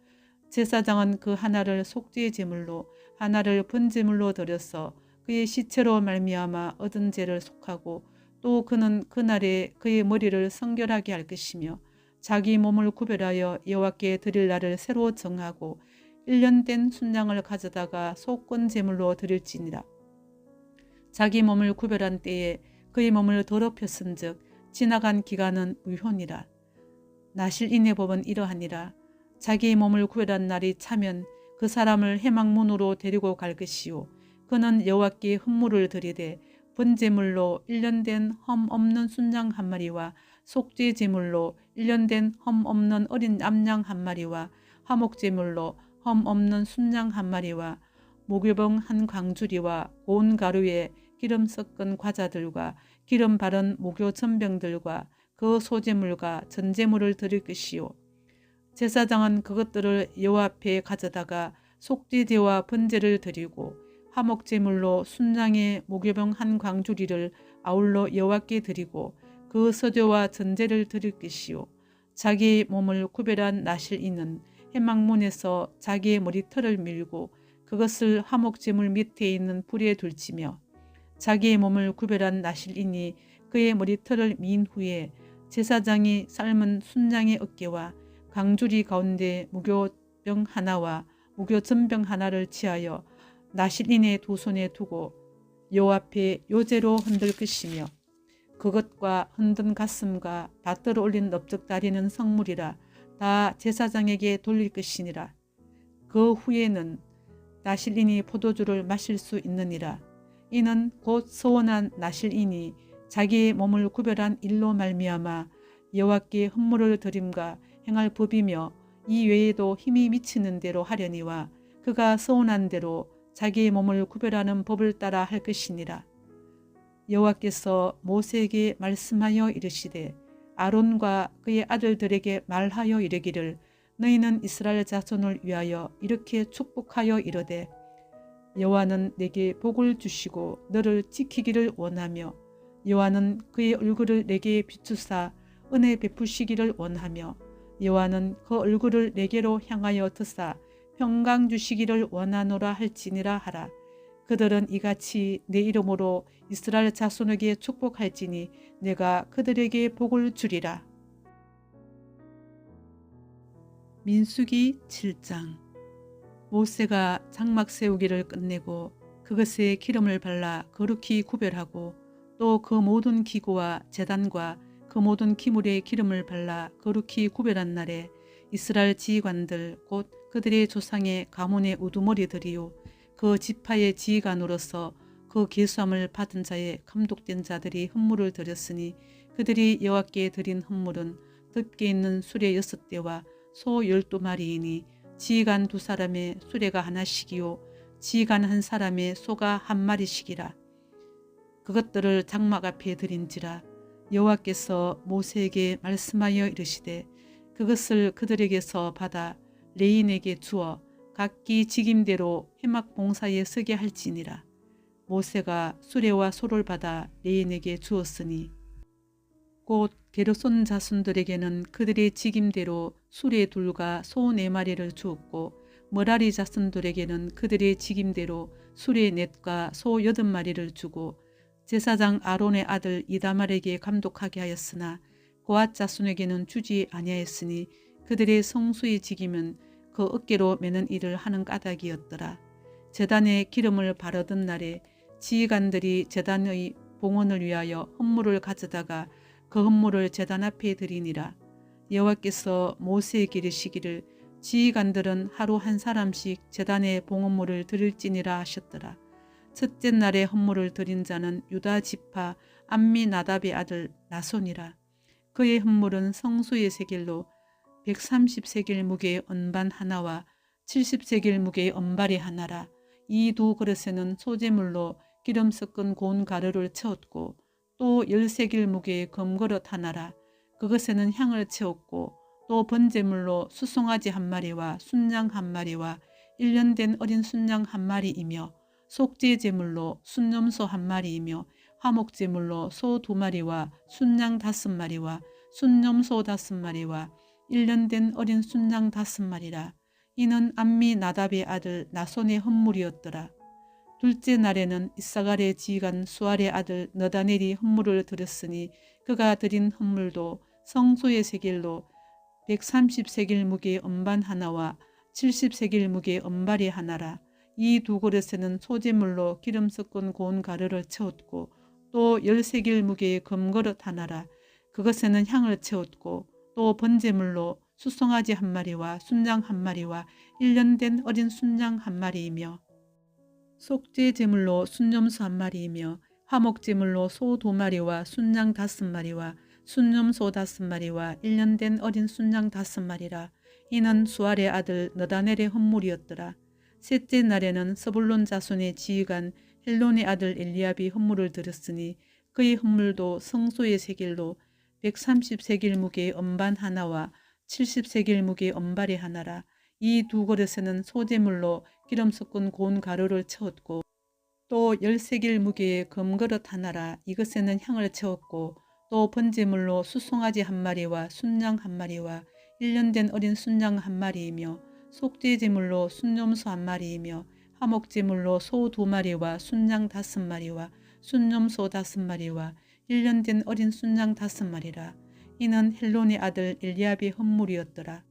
제사장은 그 하나를 속죄의 제물로 하나를 번제물로 드려서 그의 시체로 말미암아 얻은 죄를 속하고 또 그는 그날에 그의 머리를 성결하게 할 것이며 자기 몸을 구별하여 여호와께 드릴 날을 새로 정하고 1년 된 순양을 가져다가 속건 제물로 드릴지니라. 자기 몸을 구별한 때에 그의 몸을 더럽혔은즉 지나간 기간은 무효니라. 나실인의 법은 이러하니라. 자기의 몸을 구별한 날이 차면 그 사람을 회막문으로 데리고 갈 것이요 그는 여호와께 헌물을 드리되 번제물로 1년 된 흠 없는 순양 1마리와 속죄 제물로 1년 된 흠 없는 어린 암양 1마리와 화목제물로 흠 없는 순양 1마리와 목요병 1광주리와 고운 가루에 기름 섞은 과자들과 기름 바른 목요 전병들과 그 소제물과 전제물을 드릴 것이요 제사장은 그것들을 여호와 앞에 가져다가 속죄제와 번제를 드리고 화목제물로 순양의 목요병 1광주리를 아울러 여호와께 드리고 그 서제와 전제를 드릴 것이요 자기의 몸을 구별한 나실인은 회막문에서 자기의 머리털을 밀고 그것을 화목제물 밑에 있는 불에 둘지며 자기의 몸을 구별한 나실인이 그의 머리털을 민 후에 제사장이 삶은 순양의 어깨와 강주리 가운데 무교병 하나와 무교전병 하나를 취하여 나실인의 두 손에 두고 여호와 앞에 요제로 흔들 것이며 그것과 흔든 가슴과 밭들어 올린 넓적다리는 성물이라 다 제사장에게 돌릴 것이니라. 그 후에는 나실인이 포도주를 마실 수 있느니라. 이는 곧 서원한 나실인이 자기의 몸을 구별한 일로 말미암아 여호와께 헌물을 드림과 행할 법이며 이 외에도 힘이 미치는 대로 하려니와 그가 서원한 대로 자기의 몸을 구별하는 법을 따라 할 것이니라. 여호와께서 모세에게 말씀하여 이르시되 아론과 그의 아들들에게 말하여 이르기를 너희는 이스라엘 자손을 위하여 이렇게 축복하여 이르되 여호와는 내게 복을 주시고 너를 지키기를 원하며 여호와는 그의 얼굴을 내게 비추사 은혜 베푸시기를 원하며 여호와는 그 얼굴을 내게로 향하여 드사 평강 주시기를 원하노라 할지니라 하라. 그들은 이같이 내 이름으로 이스라엘 자손에게 축복할지니 내가 그들에게 복을 주리라. 민수기 7장. 모세가 장막 세우기를 끝내고 그것에 기름을 발라 거룩히 구별하고 또 그 모든 기구와 제단과 그 모든 기물에 기름을 발라 거룩히 구별한 날에 이스라엘 지휘관들 곧 그들의 조상의 가문의 우두머리들이요 그 지파의 지휘관으로서 그 계수함을 받은 자의 감독된 자들이 헌물을 드렸으니 그들이 여호와께 드린 헌물은 덮개 있는 수레 6대와 소 12마리이니 지휘관 2사람의 수레가 하나씩이요 지휘관 1사람의 소가 1마리씩이라. 그것들을 장막 앞에 드린지라. 여호와께서 모세에게 말씀하여 이르시되 그것을 그들에게서 받아 레인에게 주어 각기 직임대로 회막 봉사에 서게 할지니라. 모세가 수레와 소를 받아 레인에게 주었으니 곧 게르손 자손들에게는 그들의 직임대로 수레 2과 소 4마리를 주었고 머라리 자손들에게는 그들의 직임대로 수레 4과 소 8마리를 주고 제사장 아론의 아들 이다말에게 감독하게 하였으나 고앗 자손에게는 주지 아니하였으니 그들의 성수의 직임은 그 어깨로 매는 일을 하는 까닭이었더라. 제단에 기름을 바르던 날에 지휘관들이 제단의 봉헌을 위하여 헌물을 가져다가 그 헌물을 제단 앞에 드리니라. 여호와께서 모세에게 이르시기를 지휘관들은 하루 1사람씩 제단에 봉헌물을 드릴지니라 하셨더라. 첫째 날에 헌물을 드린 자는 유다 지파 암미나답의 아들 나손이라. 그의 헌물은 성소의 세겔로 130세겔 무게의 언반 하나와 70세겔 무게의 언발이 하나라. 이 2 그릇에는 소재물로 기름 섞은 고운 가루를 채웠고 또 10세겔 무게의 금그릇 하나라. 그것에는 향을 채웠고 또 번제물로 수송아지 1마리와 순양 1마리와 1년 된 어린 순양 1마리이며 속죄 제물로 순염소 1마리이며 화목제물로 소 2마리와 순양 5마리와 순염소 5마리와 1년 된 어린 순양 5마리라. 이는 암미나답의 아들 나손의 헌물이었더라. 둘째 날에는 이사갈의 지휘관 수알의 아들 너다넬이 헌물을 드렸으니 그가 드린 헌물도 성소의 세겔로 130세겔 무게의 언반 하나와 70세겔 무게의 언발이 하나라. 이 2 그릇에는 소재물로 기름 섞은 고운 가루를 채웠고 또 10세겔 무게의 금그릇 하나라. 그것에는 향을 채웠고 또 번제물로 수송아지 1마리와 순양 1마리와 1년 된 어린 순양 1마리이며 속죄 제물로 순염소 1마리이며 화목제물로 소 2마리와 순양 5마리와 순염소 5마리와 1년 된 어린 순양 5마리라. 이는 수알의 아들 너다넬의 헌물이었더라. 셋째 날에는 서불론 자손의 지휘관 헬론의 아들 엘리압이 헌물을 드렸으니 그의 헌물도 성소의 세겔로 130세겔 무게의 언반 하나와 70세겔 무게의 언발이 하나라. 이 2 그릇에는 소재물로 기름 섞은 고운 가루를 채웠고 또 10세겔 무게의 금그릇 하나라. 이것에는 향을 채웠고 또 번제물로 수송아지 1마리와 순양 1마리와 1년 된 어린 순양 1마리이며 속죄 제물로 순염소 1마리이며 화목제물로 소 2마리와 순양 5마리와 순염소 5마리와 1년 된 어린 순양 5마리라. 이는 헬론의 아들 엘리압의 헌물이었더라.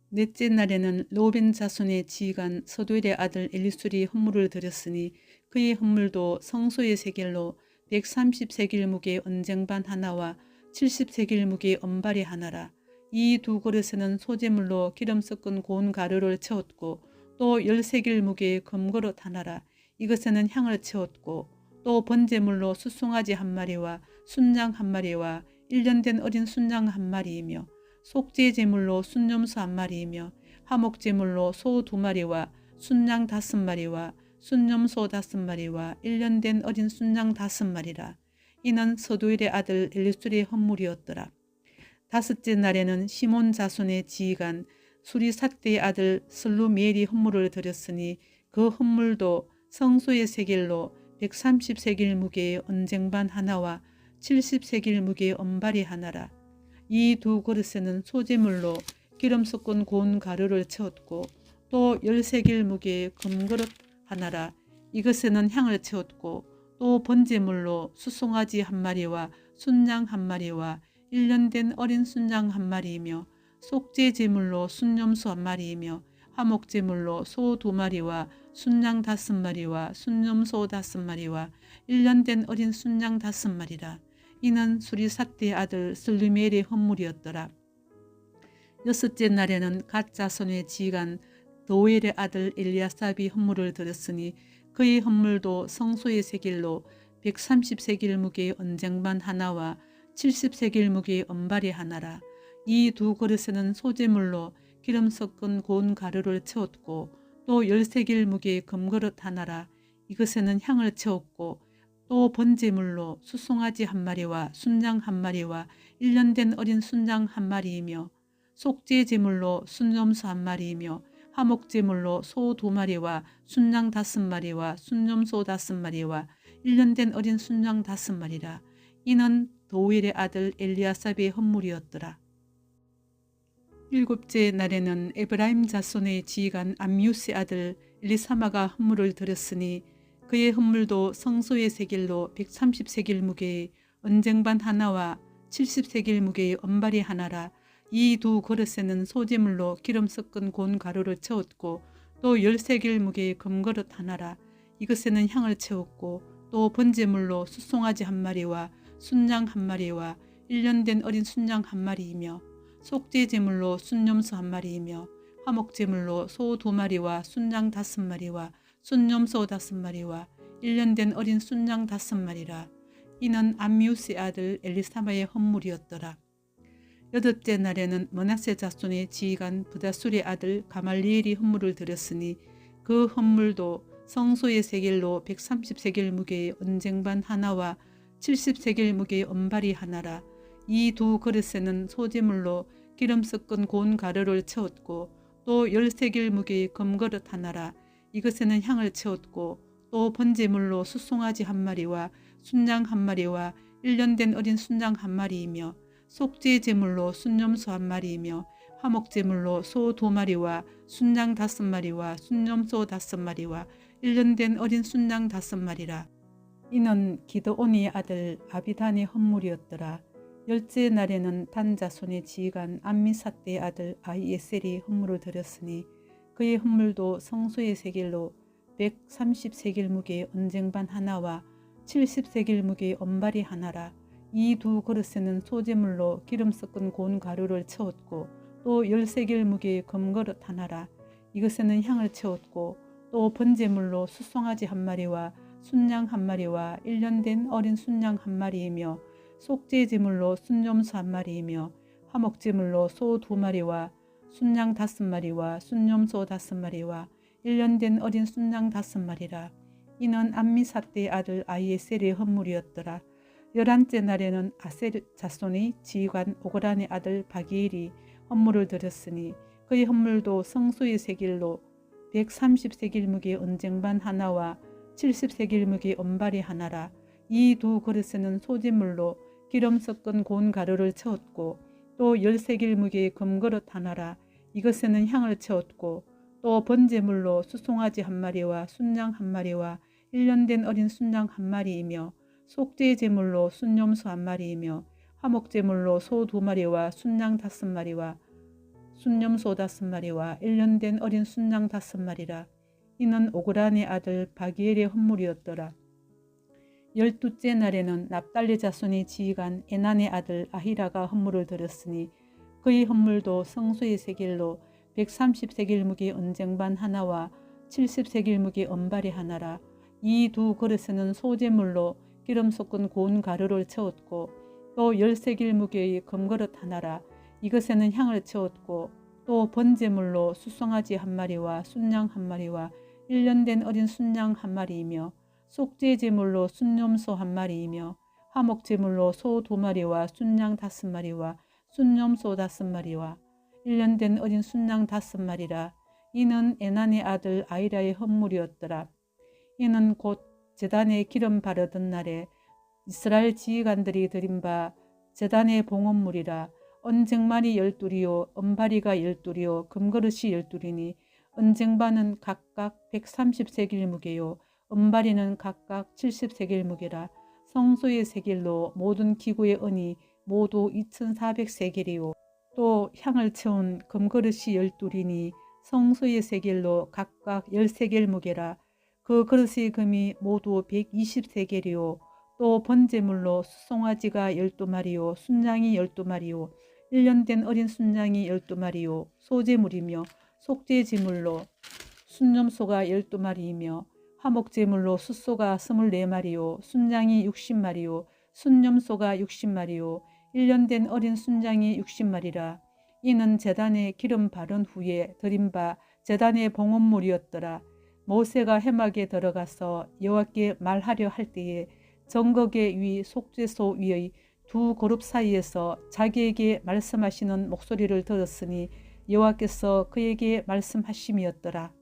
넷째 날에는 로벤 자손의 지휘관 서두엘의 아들 엘리술이 헌물을 드렸으니 그의 헌물도 성소의 세겔로 130세겔 무게의 언쟁반 하나와 70세겔 무게의 언발이 하나라. 이 2 그릇에는 소재물로 기름 섞은 고운 가루를 채웠고 또 10세겔 무게의 금그릇 하나라. 이것에는 향을 채웠고 또 번제물로 수송아지 1마리와 순양 1마리와 1년 된 어린 순양 1마리이며 속죄 제물로 순염소 1마리이며 화목제물로 소 2마리와 순양 5마리와 순염소 5마리와 1년 된 어린 순양 5마리라. 이는 서두엘의 아들 엘리술의 헌물이었더라. 다섯째 날에는 시몬 자손의 지휘관 수리삿대의 아들 슬루미엘이 헌물을 드렸으니 그 헌물도 성소의 세겔로 130세겔 무게의 언쟁반 하나와 70세겔 무게의 언발이 하나라. 이 2 그릇에는 소재물로 기름 섞은 고운 가루를 채웠고 또 10세겔 무게의 금그릇 하나라. 이것에는 향을 채웠고 또 번제물로 숫송아지 한 마리와 순양 한 마리와 1년 된 어린 순양 한 마리이며 속죄 제물로 순염소 한 마리이며 화목 제물로 소 2마리와 순양 5마리와 순염소 5마리와 1년 된 어린 순양 5마리라. 이는 수리사떼의 아들 슬루미엘의 헌물이었더라. 여섯째 날에는 갓 자손의 지간 도엘의 아들 엘리아삽이 헌물을 드렸으니 그의 헌물도 성소의 세겔로 130세겔 무게의 언쟁반 하나와 70세겔 무게의 언발이 하나라. 이 두 그릇에는 소재물로 기름 섞은 고운 가루를 채웠고 또 10세겔 무게의 금그릇 하나라. 이것에는 향을 채웠고 또 번제물로 숫송아지 한 마리와 순양 한 마리와 1년 된 어린 순양 한 마리이며 속죄 제물로 순염소 한 마리이며 화목 제물로 소 2마리와 순양 5마리와 순염소 5마리와 1년 된 어린 순양 5마리라. 이는 도일의 아들 엘리아삽의 헌물이었더라. 일곱째 날에는 에브라임 자손의 지휘관 암미우스의 아들 엘리사마가 헌물을 드렸으니 그의 헌물도 성소의 세겔로 130세겔 무게의 언쟁반 하나와 70세겔 무게의 언발이 하나라. 이 두 그릇에는 소재물로 기름 섞은 고운 가루를 채웠고 또 10세겔 무게의 금그릇 하나라. 이것에는 향을 채웠고 또 번제물로 숫송아지 한 마리와 순양 한 마리와 1년 된 어린 순양 한 마리이며 속죄 제물로 순염소 한 마리이며 화목 제물로 소 2마리와 순양 5마리와 순염소 5마리와 1년 된 어린 순양 5마리라. 이는 암미우스의 아들 엘리사마의 헌물이었더라. 여덟째 날에는 므낫세 자손의 지휘관 부다술의 아들 가말리엘이 헌물을 드렸으니 그 헌물도 성소의 세겔로 130세겔 무게의 언쟁반 하나와 70세겔 무게의 언발이 하나라. 이 두 그릇에는 소재물로 기름 섞은 고운 가루를 채웠고 또 10세겔 무게의 금그릇 하나라. 이것에는 향을 채웠고 또 번제물로 숫송아지 한 마리와 순양 한 마리와 1년 된 어린 순양 한 마리이며 속죄 제물로 순염소 한 마리이며 화목 제물로 소 2마리와 순양 5마리와 순염소 5마리와 1년 된 어린 순양 5마리라. 이는 기드온의 아들 아비단의 헌물이었더라. 열째 날에는 단 자손의 지휘관 암미사떼의 아들 아히에셀이 헌물을 드렸으니 그의 헌물도 성소의 세겔로 130세겔 무게의 언쟁반 하나와 70세겔 무게의 언발이 하나라. 이 두 그릇에는 소재물로 기름 섞은 고운 가루를 채웠고 또 10세겔 무게의 금그릇 하나라. 이것에는 향을 채웠고 또 번제물로 숫송아지 한 마리와 순양 한 마리와 1년 된 어린 순양 한 마리이며 속죄 제물로 순염소 한 마리이며 화목 제물로 소 2마리와 순양 5마리와 순염소 5마리와 1년 된 어린 순양 5마리라. 이는 암미사떼의 아들 아히에셀의 헌물이었더라. 11째 날에는 아셀 자손의 지휘관 오그란의 아들 바기엘이 헌물을 드렸으니 그의 헌물도 성소의 세겔로 130세겔 무게의 언쟁반 하나와 70세겔 무게의 언발이 하나라. 이 두 그릇에는 소재물로 기름 섞은 고운 가루를 채웠고 또 10세겔 무게의 금그릇 하나라. 이것에는 향을 채웠고 또 번제물로 숫송아지 한 마리와 순양 한 마리와 1년 된 어린 순양 한 마리이며 속죄 제물로 순염소 한 마리이며 화목 제물로 소 2마리와 순양 5마리와 순염소 5마리와 1년 된 어린 순양 5마리라. 이는 오그란의 아들 바기엘의 헌물이었더라. 12째 날에는 납달리 자손의 지휘관 에난의 아들 아히라가 헌물을 드렸으니 그의 헌물도 성소의 세겔로 130세겔 무게의 언쟁반 하나와 70세겔 무게의 언발이 하나라. 이 두 그릇에는 소재물로 기름 섞은 고운 가루를 채웠고 또 10세겔 무게의 금그릇 하나라. 이것에는 향을 채웠고 또 번제물로 숫송아지 한 마리와 순양 한 마리와 1년 된 어린 순양 한 마리이며 속죄 제물로 순염소 한 마리이며 화목 제물로 소 2마리와 순양 5마리와 순염소 5마리와 1년 된 어린 순양 5마리라. 이는 에난의 아들 아히라의 헌물이었더라. 이는 곧 제단에 기름 바르던 날에 이스라엘 지휘관들이 드린 바 제단의 봉헌물이라. 언쟁반이 12이요 언바리가 12이요 금그릇이 12이니 언쟁반은 각각 130세겔 무게요 은발이는 각각 70세겔 무게라. 성소의 세겔로 모든 기구의 은이 모두 2400세겔이요. 또 향을 채운 금그릇이 12이니 성소의 세겔로 각각 10세겔 무게라. 그 그릇의 금이 모두 120세겔이요. 또 번제물로 수송아지가 12마리요, 순양이 12마리요, 1년 된 어린 순양이 12마리요, 소제물이며 속죄제물로 순념소가 12마리이며 화목제물로 숫소가 24마리요, 순양이 60마리요, 순념소가 60마리요, 1년 된 어린 순양이 60마리라. 이는 제단에 기름 바른 후에 드린 바 제단의 봉헌물이었더라. 모세가 회막에 들어가서 여호와께 말하려 할 때에 정거계 위 속죄소 위의 두 그룹 사이에서 자기에게 말씀하시는 목소리를 들었으니 여호와께서 그에게 말씀하심이었더라.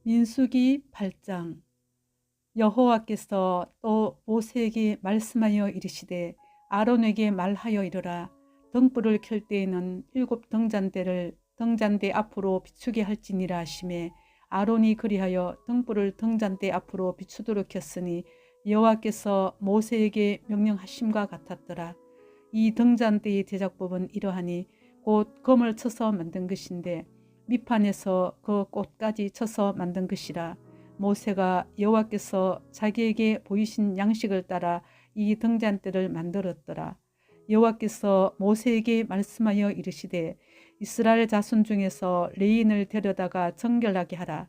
민수기 8장. 여호와께서 또 모세에게 말씀하여 이르시되 아론에게 말하여 이르라. 등불을 켤 때에는 7 등잔대를 등잔대 앞으로 비추게 할지니라 하시매 아론이 그리하여 등불을 등잔대 앞으로 비추도록 켰으니 여호와께서 모세에게 명령하심과 같았더라. 이 등잔대의 제작법은 이러하니 곧 금을 쳐서 만든 것인데 밑판에서 그 꽃까지 쳐서 만든 것이라. 모세가 여호와께서 자기에게 보이신 양식을 따라 이 등잔대를 만들었더라. 여호와께서 모세에게 말씀하여 이르시되 이스라엘 자손 중에서 레인을 데려다가 정결하게 하라.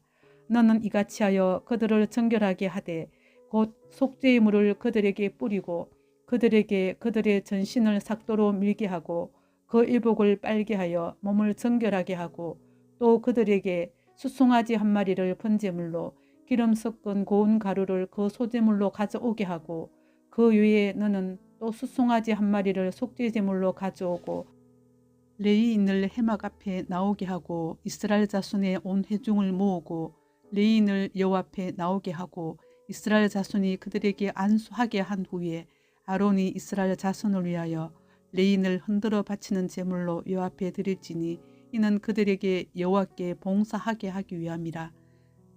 너는 이같이 하여 그들을 정결하게 하되 곧 속죄의 물을 그들에게 뿌리고 그들에게 그들의 전신을 삭도로 밀게 하고 그 일복을 빨게 하여 몸을 정결하게 하고 또 그들에게 수송아지 한 마리를 번제물로 기름 섞은 고운 가루를 그 소제물로 가져오게 하고 그 외에 너는 또 수송아지 한 마리를 속죄제물로 가져오고 레위인을 회막 앞에 나오게 하고 이스라엘 자손의 온 회중을 모으고 레위인을 여호와 앞에 나오게 하고 이스라엘 자손이 그들에게 안수하게 한 후에 아론이 이스라엘 자손을 위하여 레위인을 흔들어 바치는 제물로 여호와 앞에 드릴지니 이는 그들에게 여호와께 봉사하게 하기 위함이라.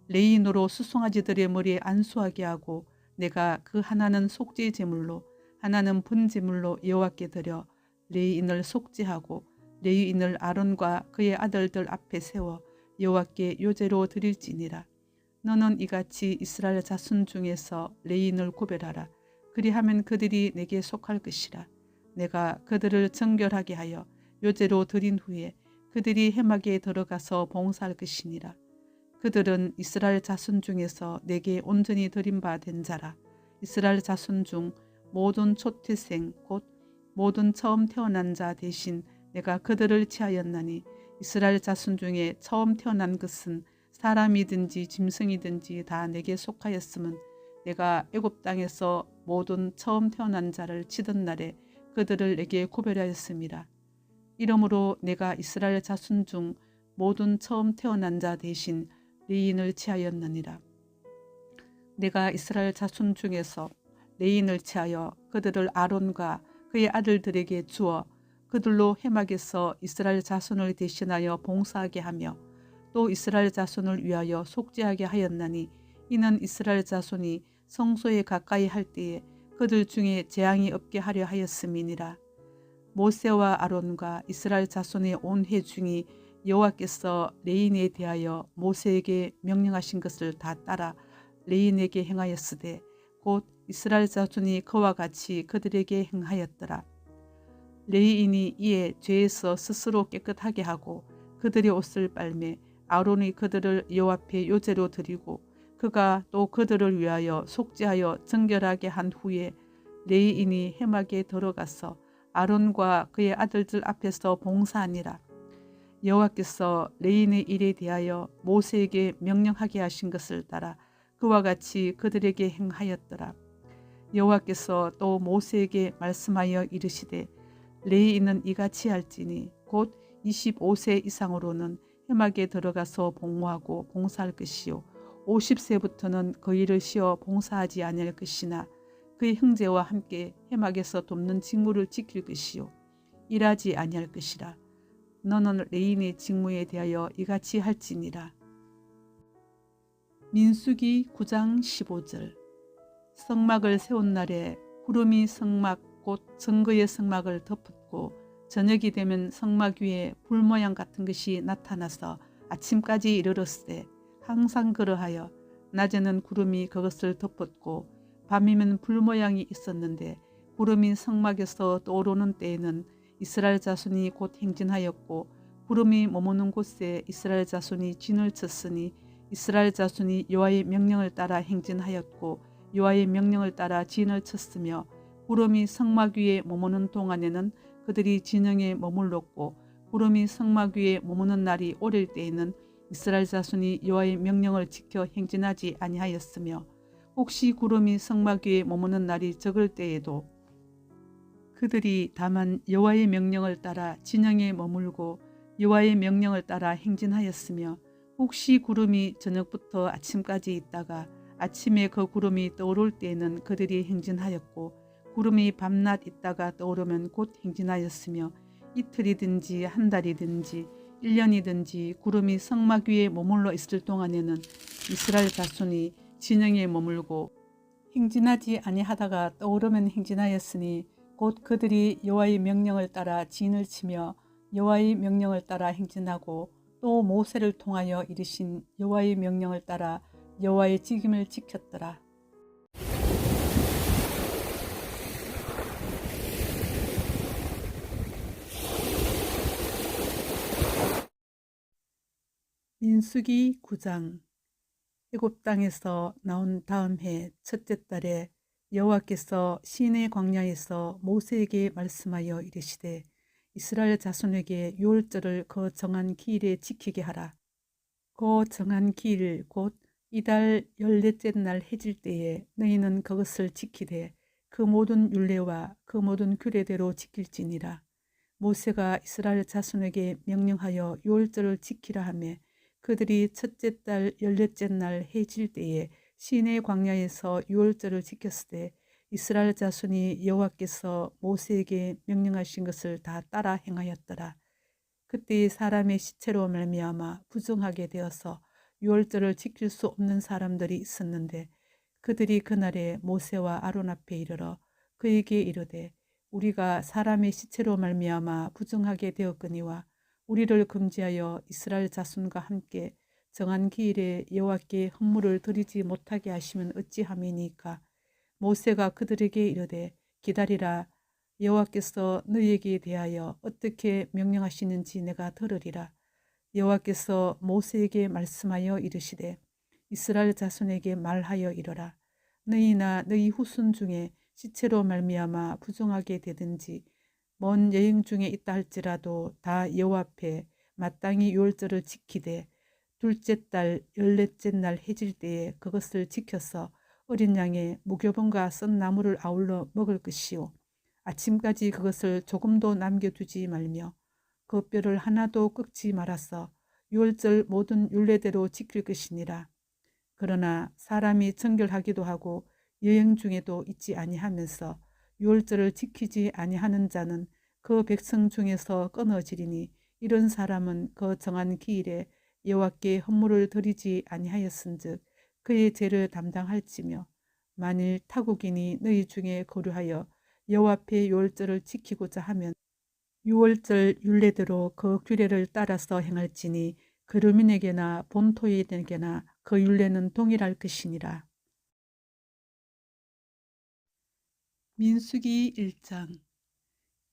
레위인으로 수송아지들의 머리에 안수하게 하고 내가 그 하나는 속죄 제물로 하나는 번제물로 여호와께 드려 레위인을 속죄하고 레위인을 아론과 그의 아들들 앞에 세워 여호와께 요제로 드릴지니라. 너는 이같이 이스라엘 자손 중에서 레위인을 구별하라. 그리하면 그들이 내게 속할 것이라. 내가 그들을 정결하게 하여 요제로 드린 후에 그들이 회막에 들어가서 봉사할 것이니라. 그들은 이스라엘 자손 중에서 내게 온전히 드린 바 된 자라. 이스라엘 자손 중 모든 초태생 곧 모든 처음 태어난 자 대신 내가 그들을 취하였나니 이스라엘 자손 중에 처음 태어난 것은 사람이든지 짐승이든지 다 내게 속하였음은 내가 애굽 땅에서 모든 처음 태어난 자를 치던 날에 그들을 내게 구별하였음이라. 이러므로 내가 이스라엘 자손 중 모든 처음 태어난 자 대신 레위인을 취하였느니라. 내가 이스라엘 자손 중에서 레위인을 취하여 그들을 아론과 그의 아들들에게 주어 그들로 회막에서 이스라엘 자손을 대신하여 봉사하게 하며 또 이스라엘 자손을 위하여 속죄하게 하였나니 이는 이스라엘 자손이 성소에 가까이 할 때에 그들 중에 재앙이 없게 하려 하였음이니라. 모세와 아론과 이스라엘 자손의 온 회중이 여호와께서 레위인에 대하여 모세에게 명령하신 것을 다 따라 레위인에게 행하였으되 곧 이스라엘 자손이 그와 같이 그들에게 행하였더라. 레위인이 이에 죄에서 스스로 깨끗하게 하고 그들의 옷을 빨매 아론이 그들을 여호와 앞에 요제로 드리고 그가 또 그들을 위하여 속죄하여 정결하게 한 후에 레위인이 회막에 들어가서 아론과 그의 아들들 앞에서 봉사하니라. 여호와께서 레위인의 일에 대하여 모세에게 명령하게 하신 것을 따라 그와 같이 그들에게 행하였더라. 여호와께서 또 모세에게 말씀하여 이르시되 레위인은 이같이 할지니 곧 25세 이상으로는 회막에 들어가서 복무하고 봉사할 것이요 50세부터는 그 일을 쉬어 봉사하지 아니할 것이나 그의 형제와 함께 회막에서 돕는 직무를 지킬 것이요 일하지 아니할 것이라. 너는 레위인의 직무에 대하여 이같이 할지니라. 민수기 9장 15절. 성막을 세운 날에 구름이 성막 곧 증거의 성막을 덮었고 저녁이 되면 성막 위에 불 모양 같은 것이 나타나서 아침까지 이르렀으되 항상 그러하여 낮에는 구름이 그것을 덮었고 밤이면 불 모양이 있었는데 구름이 성막에서 떠오르는 때에는 이스라엘 자손이 곧 행진하였고 구름이 머무는 곳에 이스라엘 자손이 진을 쳤으니 이스라엘 자손이 여호와의 명령을 따라 행진하였고 여호와의 명령을 따라 진을 쳤으며 구름이 성막 위에 머무는 동안에는 그들이 진영에 머물렀고 구름이 성막 위에 머무는 날이 오릴 때에는 이스라엘 자손이 여호와의 명령을 지켜 행진하지 아니하였으며 혹시 구름이 성막 위에 머무는 날이 적을 때에도 그들이 다만 여호와의 명령을 따라 진영에 머물고 여호와의 명령을 따라 행진하였으며 혹시 구름이 저녁부터 아침까지 있다가 아침에 그 구름이 떠오를 때에는 그들이 행진하였고 구름이 밤낮 있다가 떠오르면 곧 행진하였으며 이틀이든지 한 달이든지 1년이든지 구름이 성막 위에 머물러 있을 동안에는 이스라엘 자손이 진영에 머물고 행진하지 아니하다가 떠오르면 행진하였으니 곧 그들이 여호와의 명령을 따라 진을 치며 여호와의 명령을 따라 행진하고 또 모세를 통하여 이르신 여호와의 명령을 따라 여호와의 직임을 지켰더라. 민수기 9장. 애굽 땅에서 나온 다음 해 첫째 달에 여호와께서 시내 광야에서 모세에게 말씀하여 이르시되 이스라엘 자손에게 유월절을 그 정한 기일에 지키게 하라. 그 정한 기일 곧 이달 14째 날 해질 때에 너희는 그것을 지키되 그 모든 율례와 그 모든 규례대로 지킬지니라. 모세가 이스라엘 자손에게 명령하여 유월절을 지키라 하매 그들이 첫째 달 14째 날 해질 때에 시내 광야에서 유월절을 지켰으되 이스라엘 자손이 여호와께서 모세에게 명령하신 것을 다 따라 행하였더라. 그때 사람의 시체로 말미암아 부정하게 되어서 유월절을 지킬 수 없는 사람들이 있었는데 그들이 그날에 모세와 아론 앞에 이르러 그에게 이르되 우리가 사람의 시체로 말미암아 부정하게 되었거니와 우리를 금지하여 이스라엘 자손과 함께 정한 기일에 여호와께 헌물을 드리지 못하게 하시면 어찌함이니까. 모세가 그들에게 이르되 기다리라. 여호와께서 너희에게 대하여 어떻게 명령하시는지 내가 들으리라. 여호와께서 모세에게 말씀하여 이르시되 이스라엘 자손에게 말하여 이르라. 너희나 너희 후손 중에 시체로 말미암아 부정하게 되든지 먼 여행 중에 있다 할지라도 다 여호와 앞에 마땅히 유월절을 지키되 둘째 달 14째 날 해질 때에 그것을 지켜서 어린 양의 무교병과 썬 나물을 아울러 먹을 것이요 아침까지 그것을 조금도 남겨두지 말며 그 뼈를 하나도 꺾지 말아서 유월절 모든 율례대로 지킬 것이니라. 그러나 사람이 정결하기도 하고 여행 중에도 있지 아니하면서 유월절을 지키지 아니하는 자는 그 백성 중에서 끊어지리니 이런 사람은 그 정한 기일에 여호와께 헌물을 드리지 아니하였은즉 그의 죄를 담당할지며 만일 타국인이 너희 중에 거류하여 여호와 앞에 유월절을 지키고자 하면 유월절 율례대로 그 규례를 따라서 행할지니 거류민에게나 본토인에게나 그 율례는 동일할 것이니라. 민수기 1장.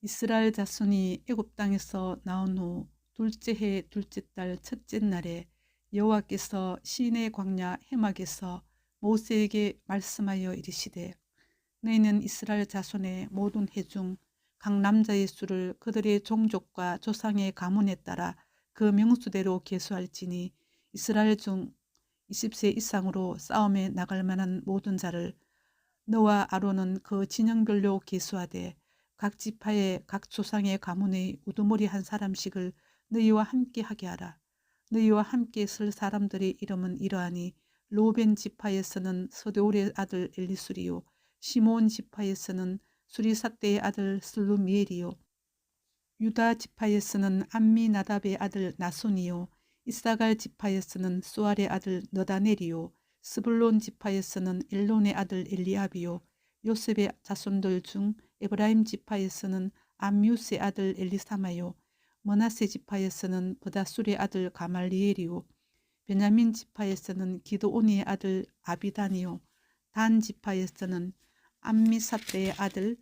이스라엘 자손이 애굽 땅에서 나온 후 둘째 해 둘째 달 첫째 날에 여호와께서 시내 광야 해막에서 모세에게 말씀하여 이르시되 너희는 이스라엘 자손의 모든 해 중 각 남자의 수를 그들의 종족과 조상의 가문에 따라 그 명수대로 계수할지니 이스라엘 중 20세 이상으로 싸움에 나갈 만한 모든 자를 너와 아론은 그 진영별로 계수하되 각 지파의 각 조상의 가문의 우두머리 한 사람씩을 너희와 함께 하게 하라. 너희와 함께 설 사람들의 이름은 이러하니 로벤 지파에서는 서데울의 아들 엘리수리요 시므온 지파에서는 수리삿대의 아들 슬루미엘이요 유다 지파에서는 암미나답의 아들 나손이요 이사갈 지파에서는 수알의 아들 너다넬이요 스불론 지파에서는 엘론의 아들 엘리압이요 요셉의 자손들 중 에브라임 지파에서는 암뮤스의 아들 엘리사마요 므낫세 지파에서는 브다술의 아들 가말리엘이요 베냐민 지파에서는 기드온의 아들 아비단이요 단 지파에서는 암미사대의 아들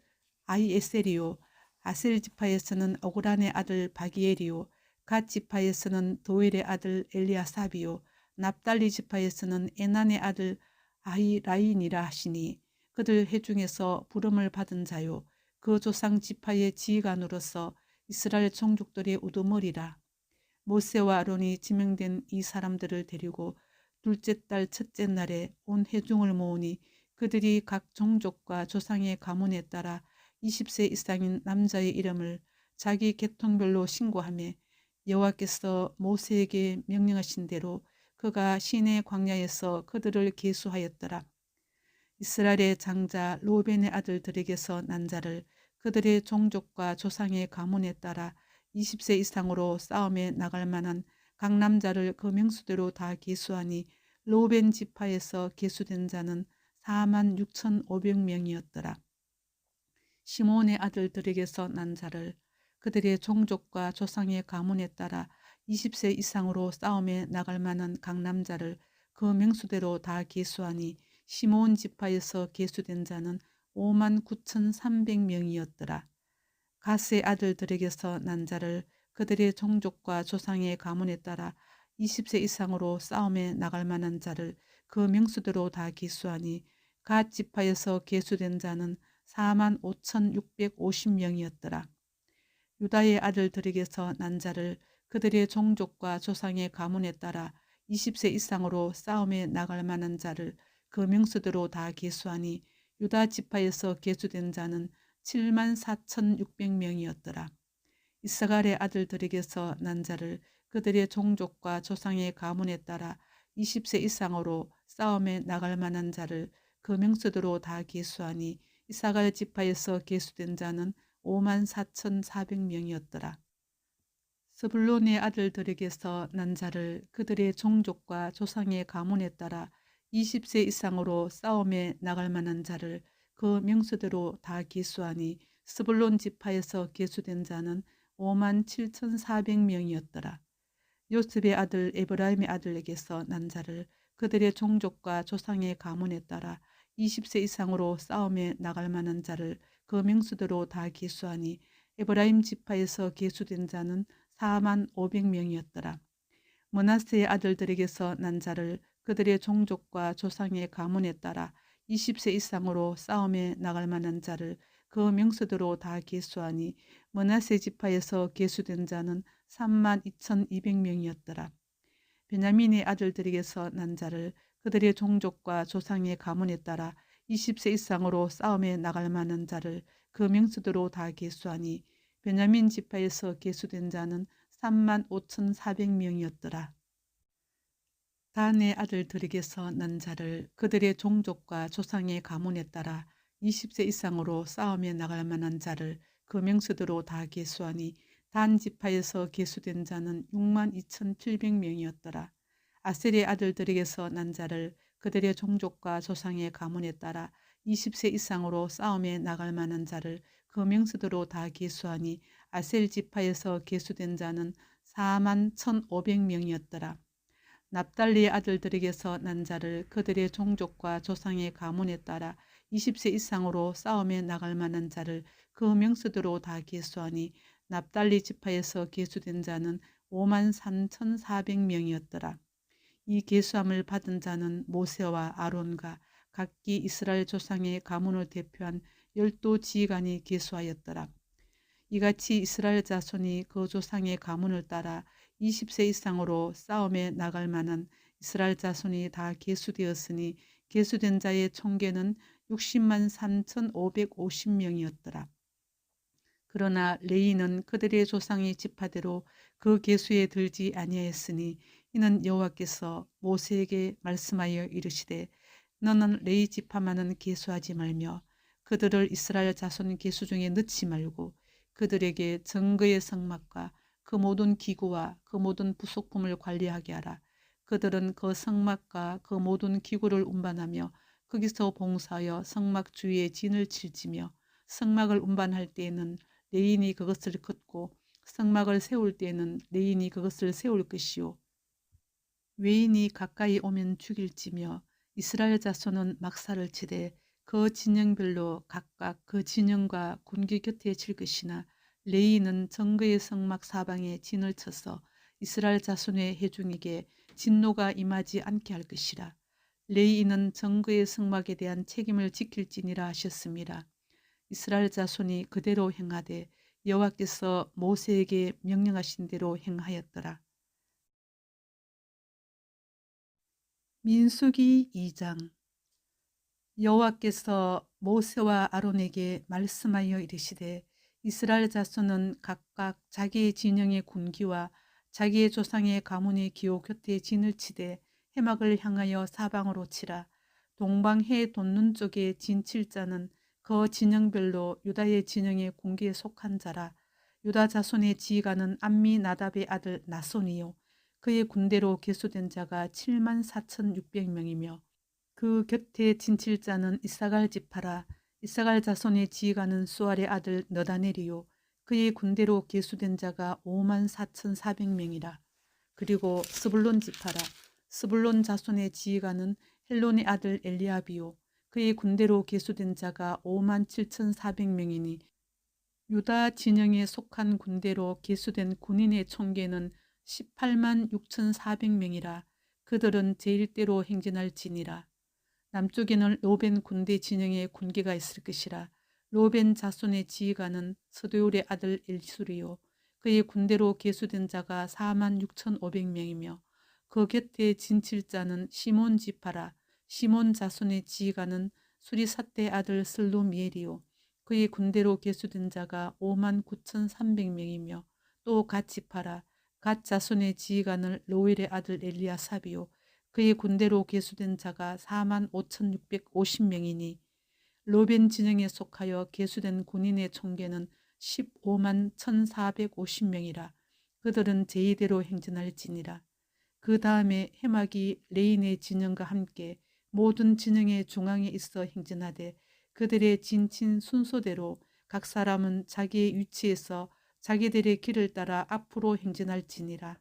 아히에셀이요 아셀 지파에서는 오그란의 아들 바기엘이요 갓 지파에서는 도엘의 아들 엘리아삽이요 납달리 지파에서는 에난의 아들 아히라인이라 하시니 그들 회중에서 부름을 받은 자요 그 조상 지파의 지휘관으로서 이스라엘 종족들의 우두머리라. 모세와 아론이 지명된 이 사람들을 데리고 둘째 달 첫째 날에 온 회중을 모으니 그들이 각 종족과 조상의 가문에 따라 20세 이상인 남자의 이름을 자기 계통별로 신고하며 여호와께서 모세에게 명령하신 대로 그가 시내 광야에서 그들을 계수하였더라. 이스라엘의 장자 로벤의 아들들에게서 난 자를 그들의 종족과 조상의 가문에 따라 20세 이상으로 싸움에 나갈 만한 각 남자를 그 명수대로 다 계수하니 로벤 지파에서 계수된 자는 46,500명이었더라. 시몬의 아들들에게서 난 자를 그들의 종족과 조상의 가문에 따라 20세 이상으로 싸움에 나갈 만한 각 남자를 그 명수대로 다 계수하니 시몬 지파에서 계수된 자는 59,300명이었더라. 가스의 아들들에게서 난 자를 그들의 종족과 조상의 가문에 따라 20세 이상으로 싸움에 나갈 만한 자를 그 명수대로 다 계수하니 갓 지파에서 계수된 자는 45,650명이었더라. 유다의 아들들에게서 난 자를 그들의 종족과 조상의 가문에 따라 20세 이상으로 싸움에 나갈 만한 자를 그 명수대로 다 계수하니 유다 지파에서 계수된 자는 74,600명이었더라. 이스갈의 아들들에게서 난 자를 그들의 종족과 조상의 가문에 따라 20세 이상으로 싸움에 나갈 만한 자를 그 명수대로 다 계수하니 이사갈 지파에서 계수된 자는 54,400명이었더라. 스불론의 아들들에게서 난 자를 그들의 종족과 조상의 가문에 따라 20세 이상으로 싸움에 나갈 만한 자를 그 명수대로 다 계수하니 스불론 지파에서 계수된 자는 57,400명이었더라. 요셉의 아들 에브라임의 아들에게서 난 자를 그들의 종족과 조상의 가문에 따라 20세 이상으로 싸움에 나갈 만한 자를 그 명수대로 다 계수하니 에브라임 지파에서 계수된 자는 45,000명이었더라. 므낫세의 아들들에게서 난 자를 그들의 종족과 조상의 가문에 따라 20세 이상으로 싸움에 나갈 만한 자를 그 명수대로 다 계수하니 므낫세 지파에서 계수된 자는 32,200명이었더라. 베냐민의 아들들에게서 난 자를 그들의 종족과 조상의 가문에 따라 20세 이상으로 싸움에 나갈 만한 자를 그 명수대로 다 계수하니 베냐민 지파에서 계수된 자는 35,400명이었더라. 단의 아들들에게서 난 자를 그들의 종족과 조상의 가문에 따라 20세 이상으로 싸움에 나갈 만한 자를 그 명수대로 다 계수하니 단 지파에서 계수된 자는 62,700명이었더라. 아셀의 아들들에게서 난 자를 그들의 종족과 조상의 가문에 따라 20세 이상으로 싸움에 나갈 만한 자를 그 명수대로 다 계수하니 아셀 지파에서 계수된 자는 41,500명이었더라. 납달리의 아들들에게서 난 자를 그들의 종족과 조상의 가문에 따라 20세 이상으로 싸움에 나갈 만한 자를 그 명수대로 다 계수하니 납달리 지파에서 계수된 자는 53,400명이었더라. 이 계수함을 받은 자는 모세와 아론과 각기 이스라엘 조상의 가문을 대표한 12지휘관이 계수하였더라. 이같이 이스라엘 자손이 그 조상의 가문을 따라 20세 이상으로 싸움에 나갈 만한 이스라엘 자손이 다 계수되었으니 계수된 자의 총계는 60만 3,550명이었더라. 그러나 레위는 그들의 조상의 지파대로 그 계수에 들지 아니하였으니 이는 여호와께서 모세에게 말씀하여 이르시되 너는 레위 지파만은 계수하지 말며 그들을 이스라엘 자손 계수 중에 넣지 말고 그들에게 정거의 성막과 그 모든 기구와 그 모든 부속품을 관리하게 하라. 그들은 그 성막과 그 모든 기구를 운반하며 거기서 봉사하여 성막 주위에 진을 칠지며 성막을 운반할 때에는 레인이 그것을 긋고 성막을 세울 때에는 레인이 그것을 세울 것이요 외인이 가까이 오면 죽일지며 이스라엘 자손은 막사를 치되 그 진영별로 각각 그 진영과 군기 곁에 칠 것이나 레이는 정그의 성막 사방에 진을 쳐서 이스라엘 자손의 회중에게 진노가 임하지 않게 할 것이라. 레이인은 정그의 성막에 대한 책임을 지킬지니라 하셨습니다. 이스라엘 자손이 그대로 행하되 여호와께서 모세에게 명령하신 대로 행하였더라. 민수기 2장. 여호와께서 모세와 아론에게 말씀하여 이르시되 이스라엘 자손은 각각 자기의 진영의 군기와 자기의 조상의 가문의 기호 곁에 진을 치되 해막을 향하여 사방으로 치라. 동방해 돋는 쪽에 진 칠 자는 그 진영별로 유다의 진영의 군기에 속한 자라. 유다 자손의 지휘관은 암미 나답의 아들 나손이요 그의 군대로 계수된 자가 74,600명이며 그 곁에 진칠 자는 이사갈 지파라. 이사갈 자손의 지휘관은 수알의 아들 너다넬이요 그의 군대로 계수된 자가 54,400명이라. 그리고 스불론 지파라. 스불론 자손의 지휘관은 헬론의 아들 엘리압이요 그의 군대로 계수된 자가 57,400명이니 유다 진영에 속한 군대로 계수된 군인의 총계는 186,400명이라. 그들은 제1대로 행진할지니라. 남쪽에는 로벤 군대 진영에 군기가 있을 것이라. 로벤 자손의 지휘관은 서두울의 아들 엘수리요 그의 군대로 계수된 자가 46,500명이며 그 곁에 진칠 자는 시몬 지파라. 시몬 자손의 지휘관은 수리삿대 아들 슬루미엘이요 그의 군대로 계수된 자가 59,300명이며 또 갓 지파라. 갓 자손의 지휘관을 로엘의 아들 엘리아삽이요 그의 군대로 계수된 자가 45,650명이니 로벤 진영에 속하여 계수된 군인의 총계는 151,450명이라. 그들은 제2대로 행진할지니라. 그 다음에 해막이 레인의 진영과 함께 모든 진영의 중앙에 있어 행진하되 그들의 진친 순서대로 각 사람은 자기의 위치에서 자기들의 길을 따라 앞으로 행진할지니라.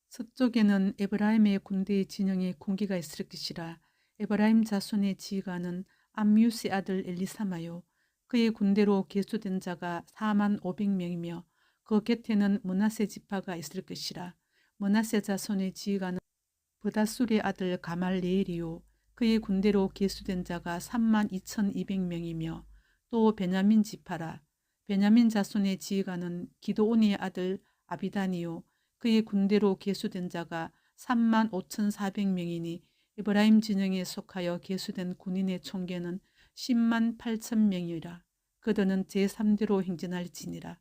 서쪽에는 에브라임의 군대의 진영에 군기가 있을 것이라. 에브라임 자손의 지휘관은 암미우스의 아들 엘리사마요 그의 군대로 계수된 자가 45,000명이며 그 곁에는 므낫세 지파가 있을 것이라. 므낫세 자손의 지휘관은 브다술의 아들 가말리엘이요 그의 군대로 계수된 자가 32,200명이며 또 베냐민 지파라. 베냐민 자손의 지휘관은 기드온의 아들 아비단이요 그의 군대로 계수된 자가 35,400명이니 에브라임 진영에 속하여 계수된 군인의 총계는 108,000명이라. 그들은 제3대로 행진할지니라.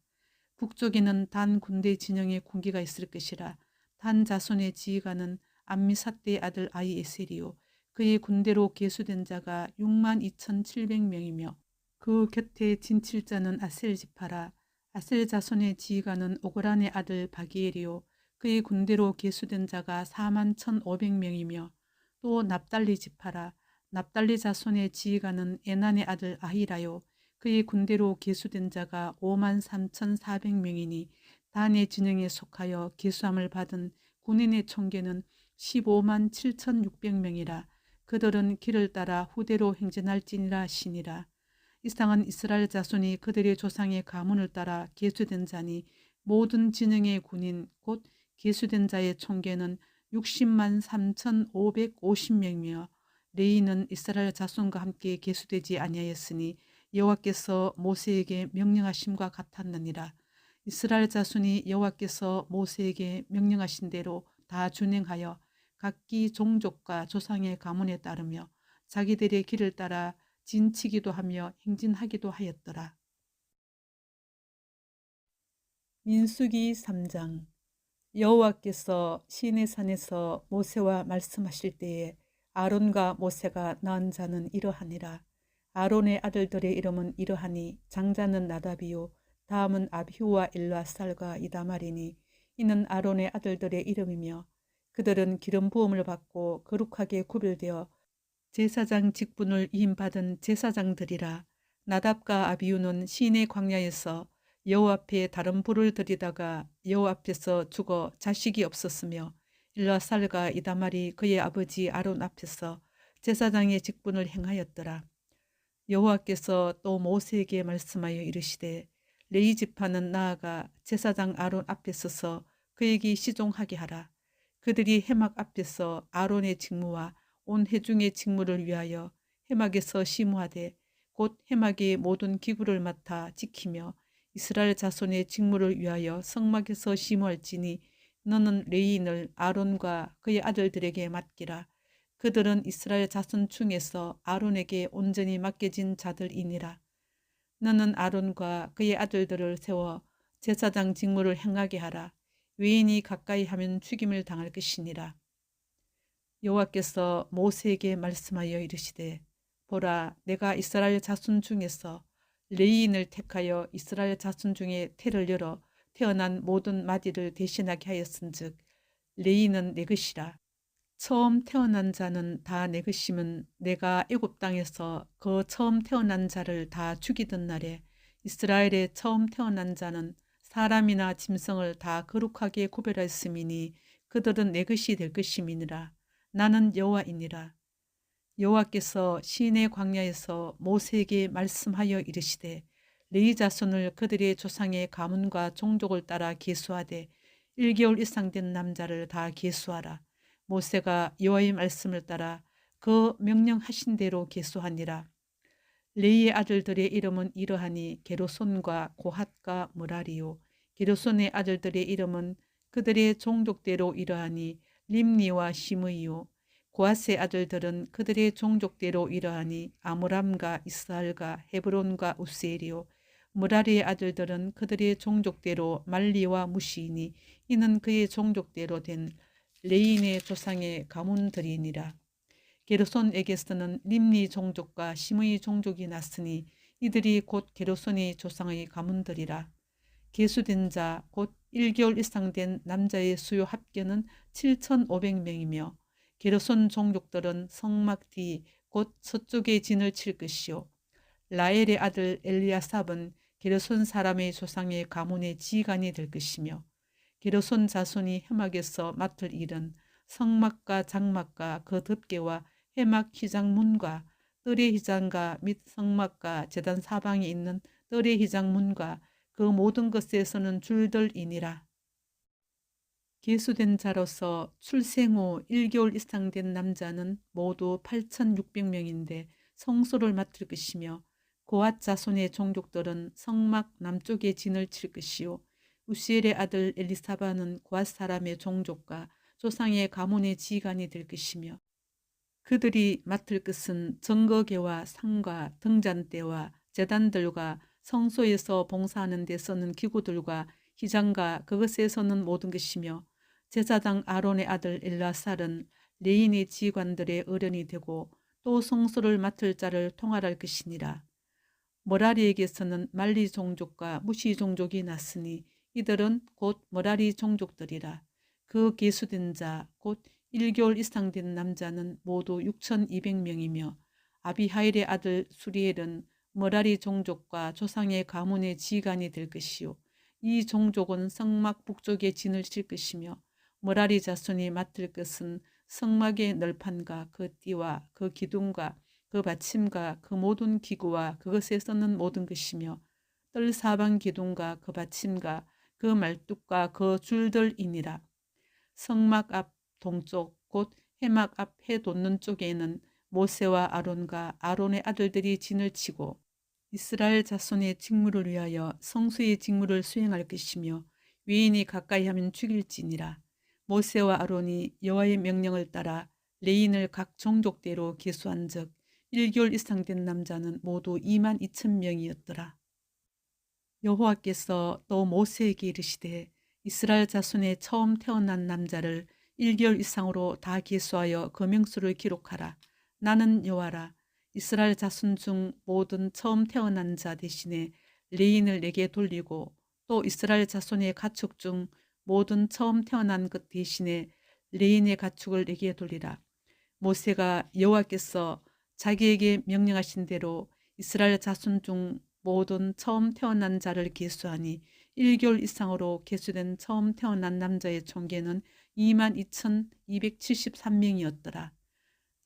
북쪽에는 단 군대 진영에 군기가 있을 것이라. 단 자손의 지휘관은 암미삿대의 아들 아이에셀이요 그의 군대로 계수된 자가 62,700명이며 그 곁에 진칠 자는 아셀 지파라. 아셀 자손의 지휘관은 오그란의 아들 바기엘이요 그의 군대로 계수된 자가 41,500명이며 또 납달리 지파라. 납달리 자손의 지휘관은 에난의 아들 아히라요 그의 군대로 계수된 자가 53,400명이니 단의 진영에 속하여 계수함을 받은 군인의 총계는 157,600명이라. 그들은 길을 따라 후대로 행진할지니라 하시니라. 이상은 이스라엘 자손이 그들의 조상의 가문을 따라 계수된 자니 모든 진영의 군인 곧 계수된 자의 총계는 603,550명이며 레이는 이스라엘 자손과 함께 계수되지 아니하였으니 여호와께서 모세에게 명령하심과 같았느니라. 이스라엘 자손이 여호와께서 모세에게 명령하신 대로 다 준행하여 각기 종족과 조상의 가문에 따르며 자기들의 길을 따라 진치기도 하며 행진하기도 하였더라. 민수기 3장. 여호와께서 시내산에서 모세와 말씀하실 때에 아론과 모세가 낳은 자는 이러하니라. 아론의 아들들의 이름은 이러하니 장자는 나답이요 다음은 아비후와 엘라살과 이다말이니 이는 아론의 아들들의 이름이며 그들은 기름 부음을 받고 거룩하게 구별되어 제사장 직분을 위임받은 제사장들이라. 나답과 아비후는 시내 광야에서 여호와 앞에 다른 불을 들이다가 여호와 앞에서 죽어 자식이 없었으며 일라살과 이다말이 그의 아버지 아론 앞에서 제사장의 직분을 행하였더라. 여호와께서 또 모세에게 말씀하여 이르시되 레위 지파는 나아가 제사장 아론 앞에 서서 그에게 시종하게 하라. 그들이 해막 앞에서 아론의 직무와 온 회중의 직무를 위하여 해막에서 시무하되 곧 해막의 모든 기구를 맡아 지키며 이스라엘 자손의 직무를 위하여 성막에서 시무할지니 너는 레위인을 아론과 그의 아들들에게 맡기라. 그들은 이스라엘 자손 중에서 아론에게 온전히 맡겨진 자들이니라. 너는 아론과 그의 아들들을 세워 제사장 직무를 행하게 하라. 외인이 가까이 하면 죽임을 당할 것이니라. 여호와께서 모세에게 말씀하여 이르시되 보라, 내가 이스라엘 자손 중에서 레위인을 택하여 이스라엘 자손 중에 태를 열어 태어난 모든 마디를 대신하게 하였은즉 레위인은 내 것이라. 처음 태어난 자는 다 내 것임은 내가 애굽 땅에서 그 처음 태어난 자를 다 죽이던 날에 이스라엘의 처음 태어난 자는 사람이나 짐승을 다 거룩하게 구별하였음이니 그들은 내 것이 될 것임이니라. 나는 여호와이니라. 여호와께서 시내 광야에서 모세에게 말씀하여 이르시되 레위 자손을 그들의 조상의 가문과 종족을 따라 계수하되 1개월 이상 된 남자를 다 계수하라. 모세가 여호와의 말씀을 따라 그 명령하신 대로 계수하니라. 레위의 아들들의 이름은 이러하니 게르손과 고핫과 므라리요. 게르손의 아들들의 이름은 그들의 종족대로 이러하니 림니와 시므이요. 고핫의 아들들은 그들의 종족대로 이러하니 아므람과 이스할과 헤브론과 우스엘이요. 므라리의 아들들은 그들의 종족대로 말리와 무시이니 이는 그의 종족대로 된 레인의 조상의 가문들이니라. 게르손에게서는 림니 종족과 시므이 종족이 났으니 이들이 곧 게르손의 조상의 가문들이라. 계수된 자 곧 1개월 이상 된 남자의 수요 합계는 7,500명이며 게르손 종족들은 성막 뒤 곧 서쪽에 진을 칠 것이요. 라엘의 아들 엘리아삽은 게르손 사람의 조상의 가문의 지간이 될 것이며 게르손 자손이 해막에서 맡을 일은 성막과 장막과 그 덮개와 해막 휘장문과 뜰의 휘장과 및 성막과 제단 사방에 있는 뜰의 휘장문과 그 모든 것에서는 줄들이니라. 계수된 자로서 출생 후 1개월 이상 된 남자는 모두 8,600명인데 성소를 맡을 것이며 고핫 자손의 종족들은 성막 남쪽에 진을 칠 것이요. 우시엘의 아들 엘리사바는 고핫 사람의 종족과 조상의 가문의 지간이 될 것이며 그들이 맡을 것은 증거계와 상과 등잔대와 제단들과 성소에서 봉사하는 데 쓰는 기구들과 휘장과 그것에 서는 모든 것이며 제사장 아론의 아들 엘라살은 레인의 지관들의 어른이 되고 또 성소를 맡을 자를 통할할 것이니라. 머라리에게서는 말리 종족과 무시 종족이 났으니 이들은 곧 머라리 종족들이라. 그 계수된 자 곧 1개월 이상 된 남자는 모두 6,200명이며 아비하일의 아들 수리엘은 머라리 종족과 조상의 가문의 지간이 될 것이요. 이 종족은 성막 북쪽에 진을 칠 것이며 머라리 자손이 맡을 것은 성막의 널판과 그 띠와 그 기둥과 그 받침과 그 모든 기구와 그것에 쓰는 모든 것이며 뜰 사방 기둥과 그 받침과 그 말뚝과 그 줄들이니라. 성막 앞 동쪽 곧 해막 앞 해 돋는 쪽에는 모세와 아론과 아론의 아들들이 진을 치고 이스라엘 자손의 직무를 위하여 성수의 직무를 수행할 것이며 외인이 가까이 하면 죽일지니라. 모세와 아론이 여호와의 명령을 따라 레인을 각 종족대로 계수한즉 1개월 이상 된 남자는 모두 22,000명이었더라. 여호와께서 또 모세에게 이르시되 이스라엘 자손의 처음 태어난 남자를 1개월 이상으로 다 계수하여 그 명수를 기록하라. 나는 여호와라. 이스라엘 자손 중 모든 처음 태어난 자 대신에 레인을 내게 돌리고 또 이스라엘 자손의 가축 중 모든 처음 태어난 것 대신에 레인의 가축을 내게 돌리라. 모세가 여호와께서 자기에게 명령하신 대로 이스라엘 자손 중 모든 처음 태어난 자를 계수하니 1개월 이상으로 계수된 처음 태어난 남자의 총계는 22,273명이었더라.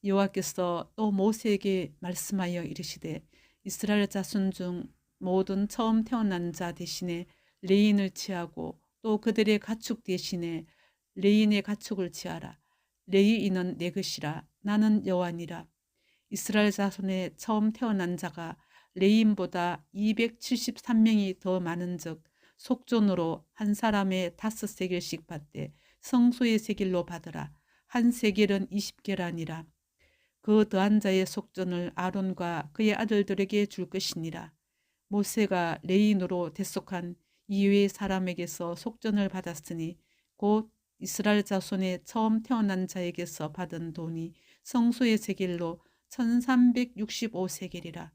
여호와께서 또 모세에게 말씀하여 이르시되 이스라엘 자손 중 모든 처음 태어난 자 대신에 레인을 취하고 또 그들의 가축 대신에 레인의 가축을 취하라. 레이인은 내 것이라. 나는 여호와니라. 이스라엘 자손의 처음 태어난 자가 레인보다 273명이 더 많은즉 속전으로 한 사람의 5세겔씩 받되 성소의 세겔로 받으라. 한 세겔은 20계라니라. 그 더한 자의 속전을 아론과 그의 아들들에게 줄 것이니라. 모세가 레인으로 대속한 이외의 사람에게서 속전을 받았으니 곧 이스라엘 자손의 처음 태어난 자에게서 받은 돈이 성소의 세겔로 1365세겔이라.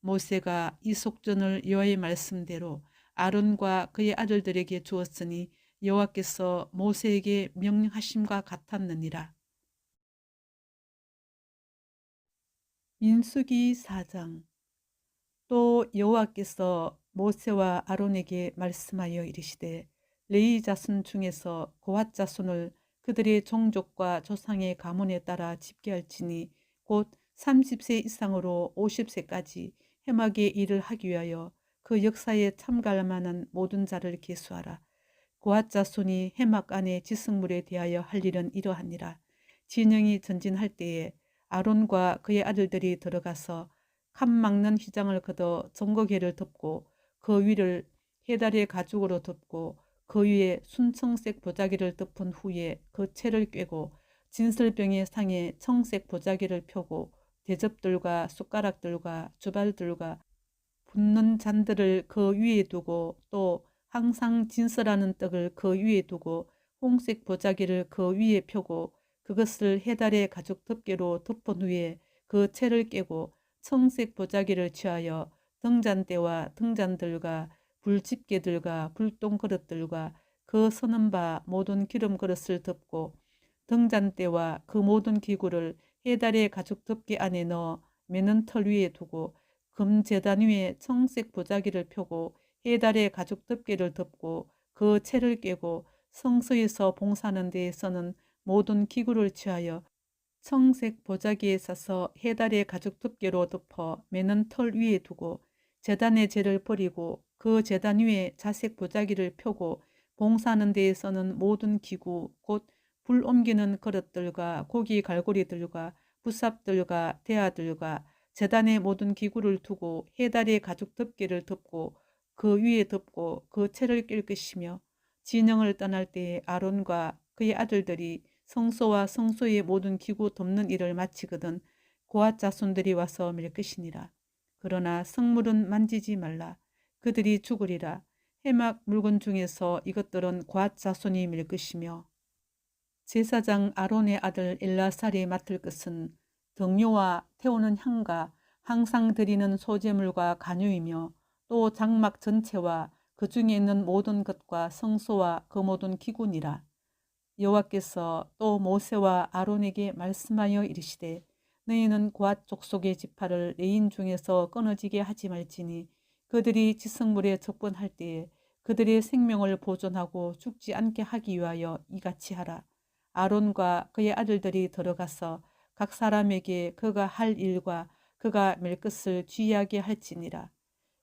모세가 이 속전을 여호와의 말씀대로 아론과 그의 아들들에게 주었으니 여호와께서 모세에게 명령하심과 같았느니라. 민수기 4장. 또 여호와께서 모세와 아론에게 말씀하여 이르시되 레위 자손 중에서 고핫 자손을 그들의 종족과 조상의 가문에 따라 집계할지니 곧 30세 이상으로 50세까지 해막의 일을 하기 위하여 그 역사에 참가할 만한 모든 자를 계수하라. 고핫 자손이 해막 안에 지승물에 대하여 할 일은 이러하니라. 진영이 전진할 때에 아론과 그의 아들들이 들어가서 칸 막는 휘장을 걷어 전거계를 덮고 그 위를 해달의 가죽으로 덮고 그 위에 순청색 보자기를 덮은 후에 그 채를 꿰고 진설병의 상에 청색 보자기를 펴고 대접들과 숟가락들과 주발들과 붓는 잔들을 그 위에 두고 또 항상 진설하는 떡을 그 위에 두고 홍색 보자기를 그 위에 펴고 그것을 해달의 가죽 덮개로 덮은 후에 그 채를 깨고 청색 보자기를 취하여 등잔대와 등잔들과 불집게들과 불똥 그릇들과 그 서는 바 모든 기름 그릇을 덮고 등잔대와 그 모든 기구를 해달의 가죽 덮개 안에 넣어 매는 털 위에 두고 금제단 위에 청색 보자기를 펴고 해달의 가죽 덮개를 덮고 그 채를 깨고 성소에서 봉사하는 데에서는 모든 기구를 취하여 청색 보자기에 싸서 해달의 가죽 덮개로 덮어 매는 털 위에 두고 제단의 재를 버리고 그 제단 위에 자색 보자기를 펴고 봉사하는 데에서는 모든 기구 곧 불 옮기는 그릇들과 고기 갈고리들과 부삽들과 대야들과 제단의 모든 기구를 두고 해달의 가죽 덮개를 덮고 그 위에 덮고 그 채를 낄 것이며 진영을 떠날 때에 아론과 그의 아들들이 성소와 성소의 모든 기구 덮는 일을 마치거든 고핫 자손들이 와서 밀 것이니라. 그러나 성물은 만지지 말라. 그들이 죽으리라. 해막 물건 중에서 이것들은 고핫 자손이 밀 것이며 제사장 아론의 아들 엘라살이 맡을 것은 등료와 태우는 향과 항상 드리는 소제물과 간유이며 또 장막 전체와 그 중에 있는 모든 것과 성소와 그 모든 기구니라. 여호와께서 또 모세와 아론에게 말씀하여 이르시되 너희는 고핫 족속의 지파를 레인 중에서 끊어지게 하지 말지니 그들이 지성물에 접근할 때에 그들의 생명을 보존하고 죽지 않게 하기 위하여 이같이 하라. 아론과 그의 아들들이 들어가서 각 사람에게 그가 할 일과 그가 맬 것을 주의하게 할지니라.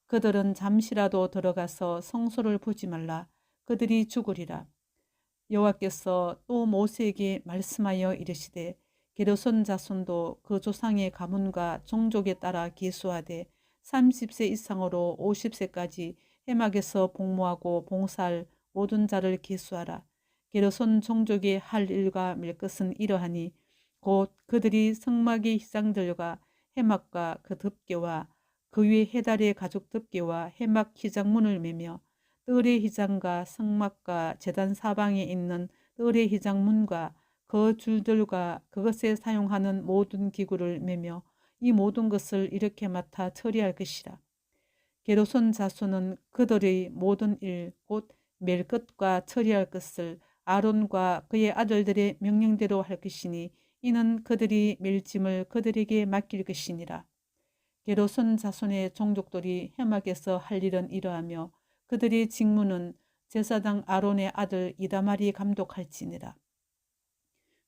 그들은 잠시라도 들어가서 성소를 보지 말라. 그들이 죽으리라. 여호와께서 또 모세에게 말씀하여 이르시되 게르손 자손도 그 조상의 가문과 종족에 따라 계수하되 30세 이상으로 50세까지 해막에서 복무하고 봉사할 모든 자를 계수하라. 게르손 종족의 할 일과 맬 것은 이러하니 곧 그들이 성막의 휘장들과 해막과 그 덮개와 그 위에 해달의 가죽 덮개와 해막 휘장문을 매며 뜰의 휘장과 성막과 제단 사방에 있는 뜰의 휘장문과 그 줄들과 그것에 사용하는 모든 기구를 매며 이 모든 것을 이렇게 맡아 처리할 것이라. 게르손 자손은 그들의 모든 일 곧 맬 것과 처리할 것을 아론과 그의 아들들의 명령대로 할 것이니 이는 그들이 멜짐을 그들에게 맡길 것이니라. 게르손 자손의 종족들이 해막에서 할 일은 이러하며 그들의 직무는 제사장 아론의 아들 이다말이 감독할지니라.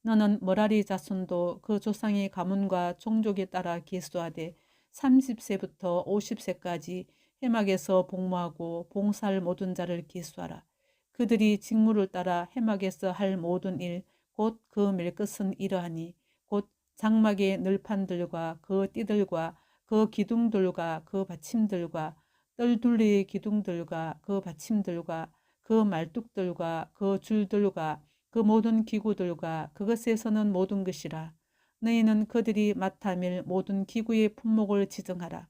너는 머라리 자손도 그 조상의 가문과 종족에 따라 계수하되 30세부터 50세까지 해막에서 복무하고 봉사할 모든 자를 계수하라. 그들이 직무를 따라 해막에서 할 모든 일 곧 그 멜 것은 이러하니 곧 장막의 늘판들과 그 띠들과 그 기둥들과 그 받침들과 뜰둘레의 기둥들과 그 받침들과 그 말뚝들과 그 줄들과 그 모든 기구들과 그것에 서는 모든 것이라. 너희는 그들이 맡아 맬 모든 기구의 품목을 지정하라.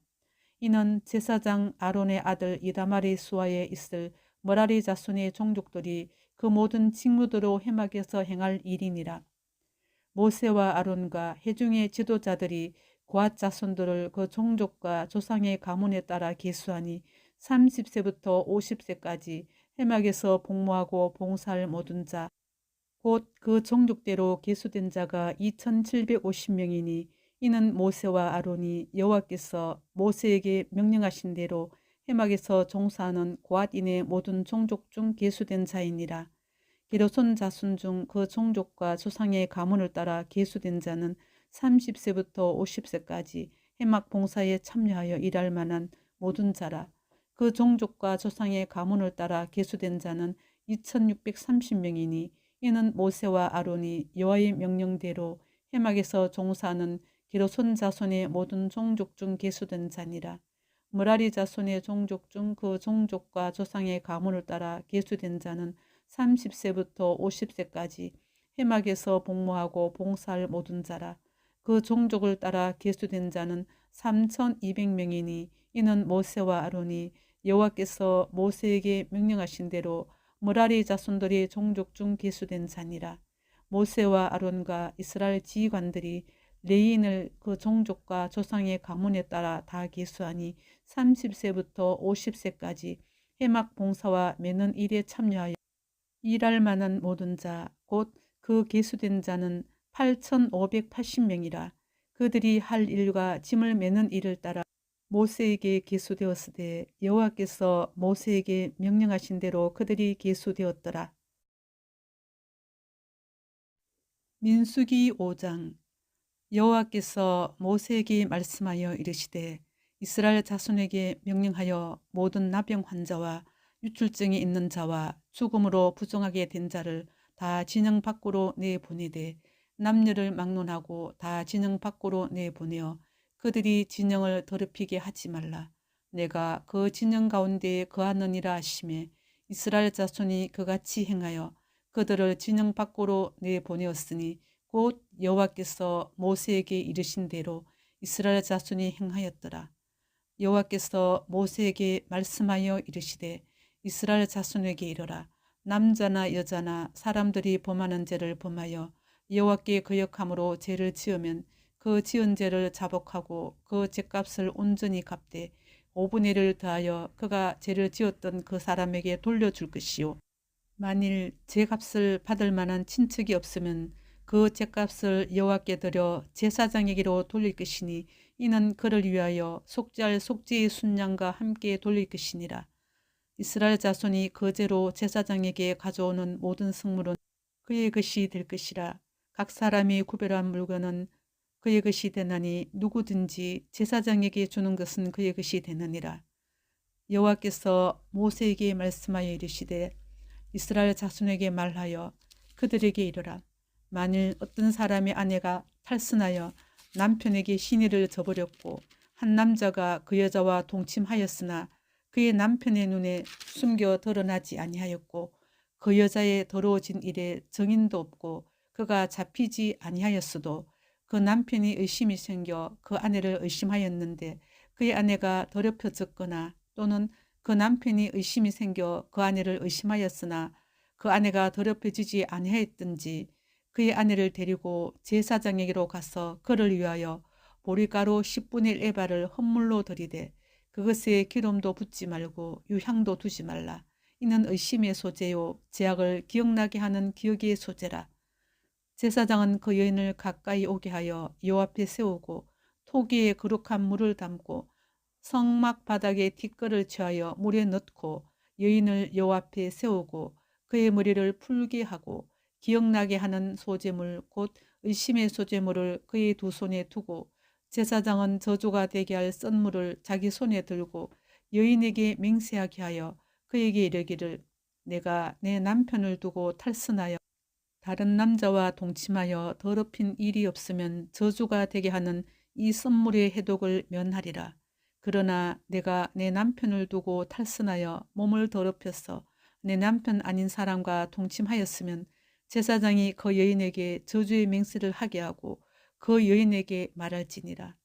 이는 제사장 아론의 아들 이다말의 수하에 있을 머라리 자손의 종족들이 그 모든 직무대로 해막에서 행할 일이니라. 모세와 아론과 회중의 지도자들이 고앗 자손들을 그 종족과 조상의 가문에 따라 계수하니 30세부터 50세까지 해막에서 복무하고 봉사할 모든 자 곧 그 종족대로 계수된 자가 2750명이니 이는 모세와 아론이 여호와께서 모세에게 명령하신 대로 해막에서 종사하는 고앗인의 모든 종족 중 계수된 자이니라. 게르손 자손 중 그 종족과 조상의 가문을 따라 계수된 자는 30세부터 50세까지 해막 봉사에 참여하여 일할 만한 모든 자라. 그 종족과 조상의 가문을 따라 계수된 자는 2630명이니 이는 모세와 아론이 여호와의 명령대로 해막에서 종사하는 게르손 자손의 모든 종족 중 계수된 자니라. 므라리 자손의 종족 중 그 종족과 조상의 가문을 따라 계수된 자는 30세부터 50세까지 해막에서 복무하고 봉사할 모든 자라. 그 종족을 따라 계수된 자는 3200명이니 이는 모세와 아론이 여호와께서 모세에게 명령하신 대로 므라리 자손들의 종족 중 계수된 자니라. 모세와 아론과 이스라엘 지휘관들이 레인을 그 종족과 조상의 가문에 따라 다 계수하니 30세부터 50세까지 해막 봉사와 매는 일에 참여하여 일할 만한 모든 자 곧 그 계수된 자는 8580명이라. 그들이 할 일과 짐을 매는 일을 따라 모세에게 계수되었으되 여호와께서 모세에게 명령하신 대로 그들이 계수되었더라. 민수기 5장. 여호와께서 모세에게 말씀하여 이르시되 이스라엘 자손에게 명령하여 모든 나병 환자와 유출증이 있는 자와 죽음으로 부정하게 된 자를 다 진영 밖으로 내보내되 남녀를 막론하고 다 진영 밖으로 내보내어 그들이 진영을 더럽히게 하지 말라. 내가 그 진영 가운데에 거하느니라 하시매 이스라엘 자손이 그같이 행하여 그들을 진영 밖으로 내보내었으니 곧 여호와께서 모세에게 이르신 대로 이스라엘 자손이 행하였더라. 여호와께서 모세에게 말씀하여 이르시되 이스라엘 자손에게 이르라. 남자나 여자나 사람들이 범하는 죄를 범하여 여호와께 거역함으로 죄를 지으면 그 지은 죄를 자복하고 그 죄값을 온전히 갚되 5분의 1을 더하여 그가 죄를 지었던 그 사람에게 돌려줄 것이요. 만일 죄값을 받을 만한 친척이 없으면 그 죄값을 여호와께 드려 제사장에게로 돌릴 것이니 이는 그를 위하여 속죄할 속죄의 순양과 함께 돌릴 것이니라. 이스라엘 자손이 그 죄로 제사장에게 가져오는 모든 성물은 그의 것이 될 것이라. 각 사람이 구별한 물건은 그의 것이 되나니 누구든지 제사장에게 주는 것은 그의 것이 되느니라. 여호와께서 모세에게 말씀하여 이르시되 이스라엘 자손에게 말하여 그들에게 이르라. 만일 어떤 사람의 아내가 탈선하여 남편에게 시내를 저버렸고 한 남자가 그 여자와 동침하였으나 그의 남편의 눈에 숨겨 드러나지 아니하였고 그 여자의 더러워진 일에 증인도 없고 그가 잡히지 아니하였어도 그 남편이 의심이 생겨 그 아내를 의심하였는데 그의 아내가 더럽혀졌거나 또는 그 남편이 의심이 생겨 그 아내를 의심하였으나 그 아내가 더럽혀지지 아니하였든지 그의 아내를 데리고 제사장에게로 가서 그를 위하여 보리가루 10분의 1 에바를 헌물로 드리되 그것에 기름도 붓지 말고 유향도 두지 말라. 이는 의심의 소재요 죄악을 기억나게 하는 기억의 소재라. 제사장은 그 여인을 가까이 오게 하여 여호와 앞에 세우고 토기에 거룩한 물을 담고 성막 바닥에 뒷걸을 취하여 물에 넣고 여인을 여호와 앞에 세우고 그의 머리를 풀게 하고 기억나게 하는 소재물 곧 의심의 소재물을 그의 두 손에 두고 제사장은 저주가 되게 할 썬물을 자기 손에 들고 여인에게 맹세하게 하여 그에게 이르기를 내가 내 남편을 두고 탈선하여 다른 남자와 동침하여 더럽힌 일이 없으면 저주가 되게 하는 이 썬물의 해독을 면하리라. 그러나 내가 내 남편을 두고 탈선하여 몸을 더럽혀서 내 남편 아닌 사람과 동침하였으면 제사장이 그 여인에게 저주의 맹세를 하게 하고 그 여인에게 말할지니라.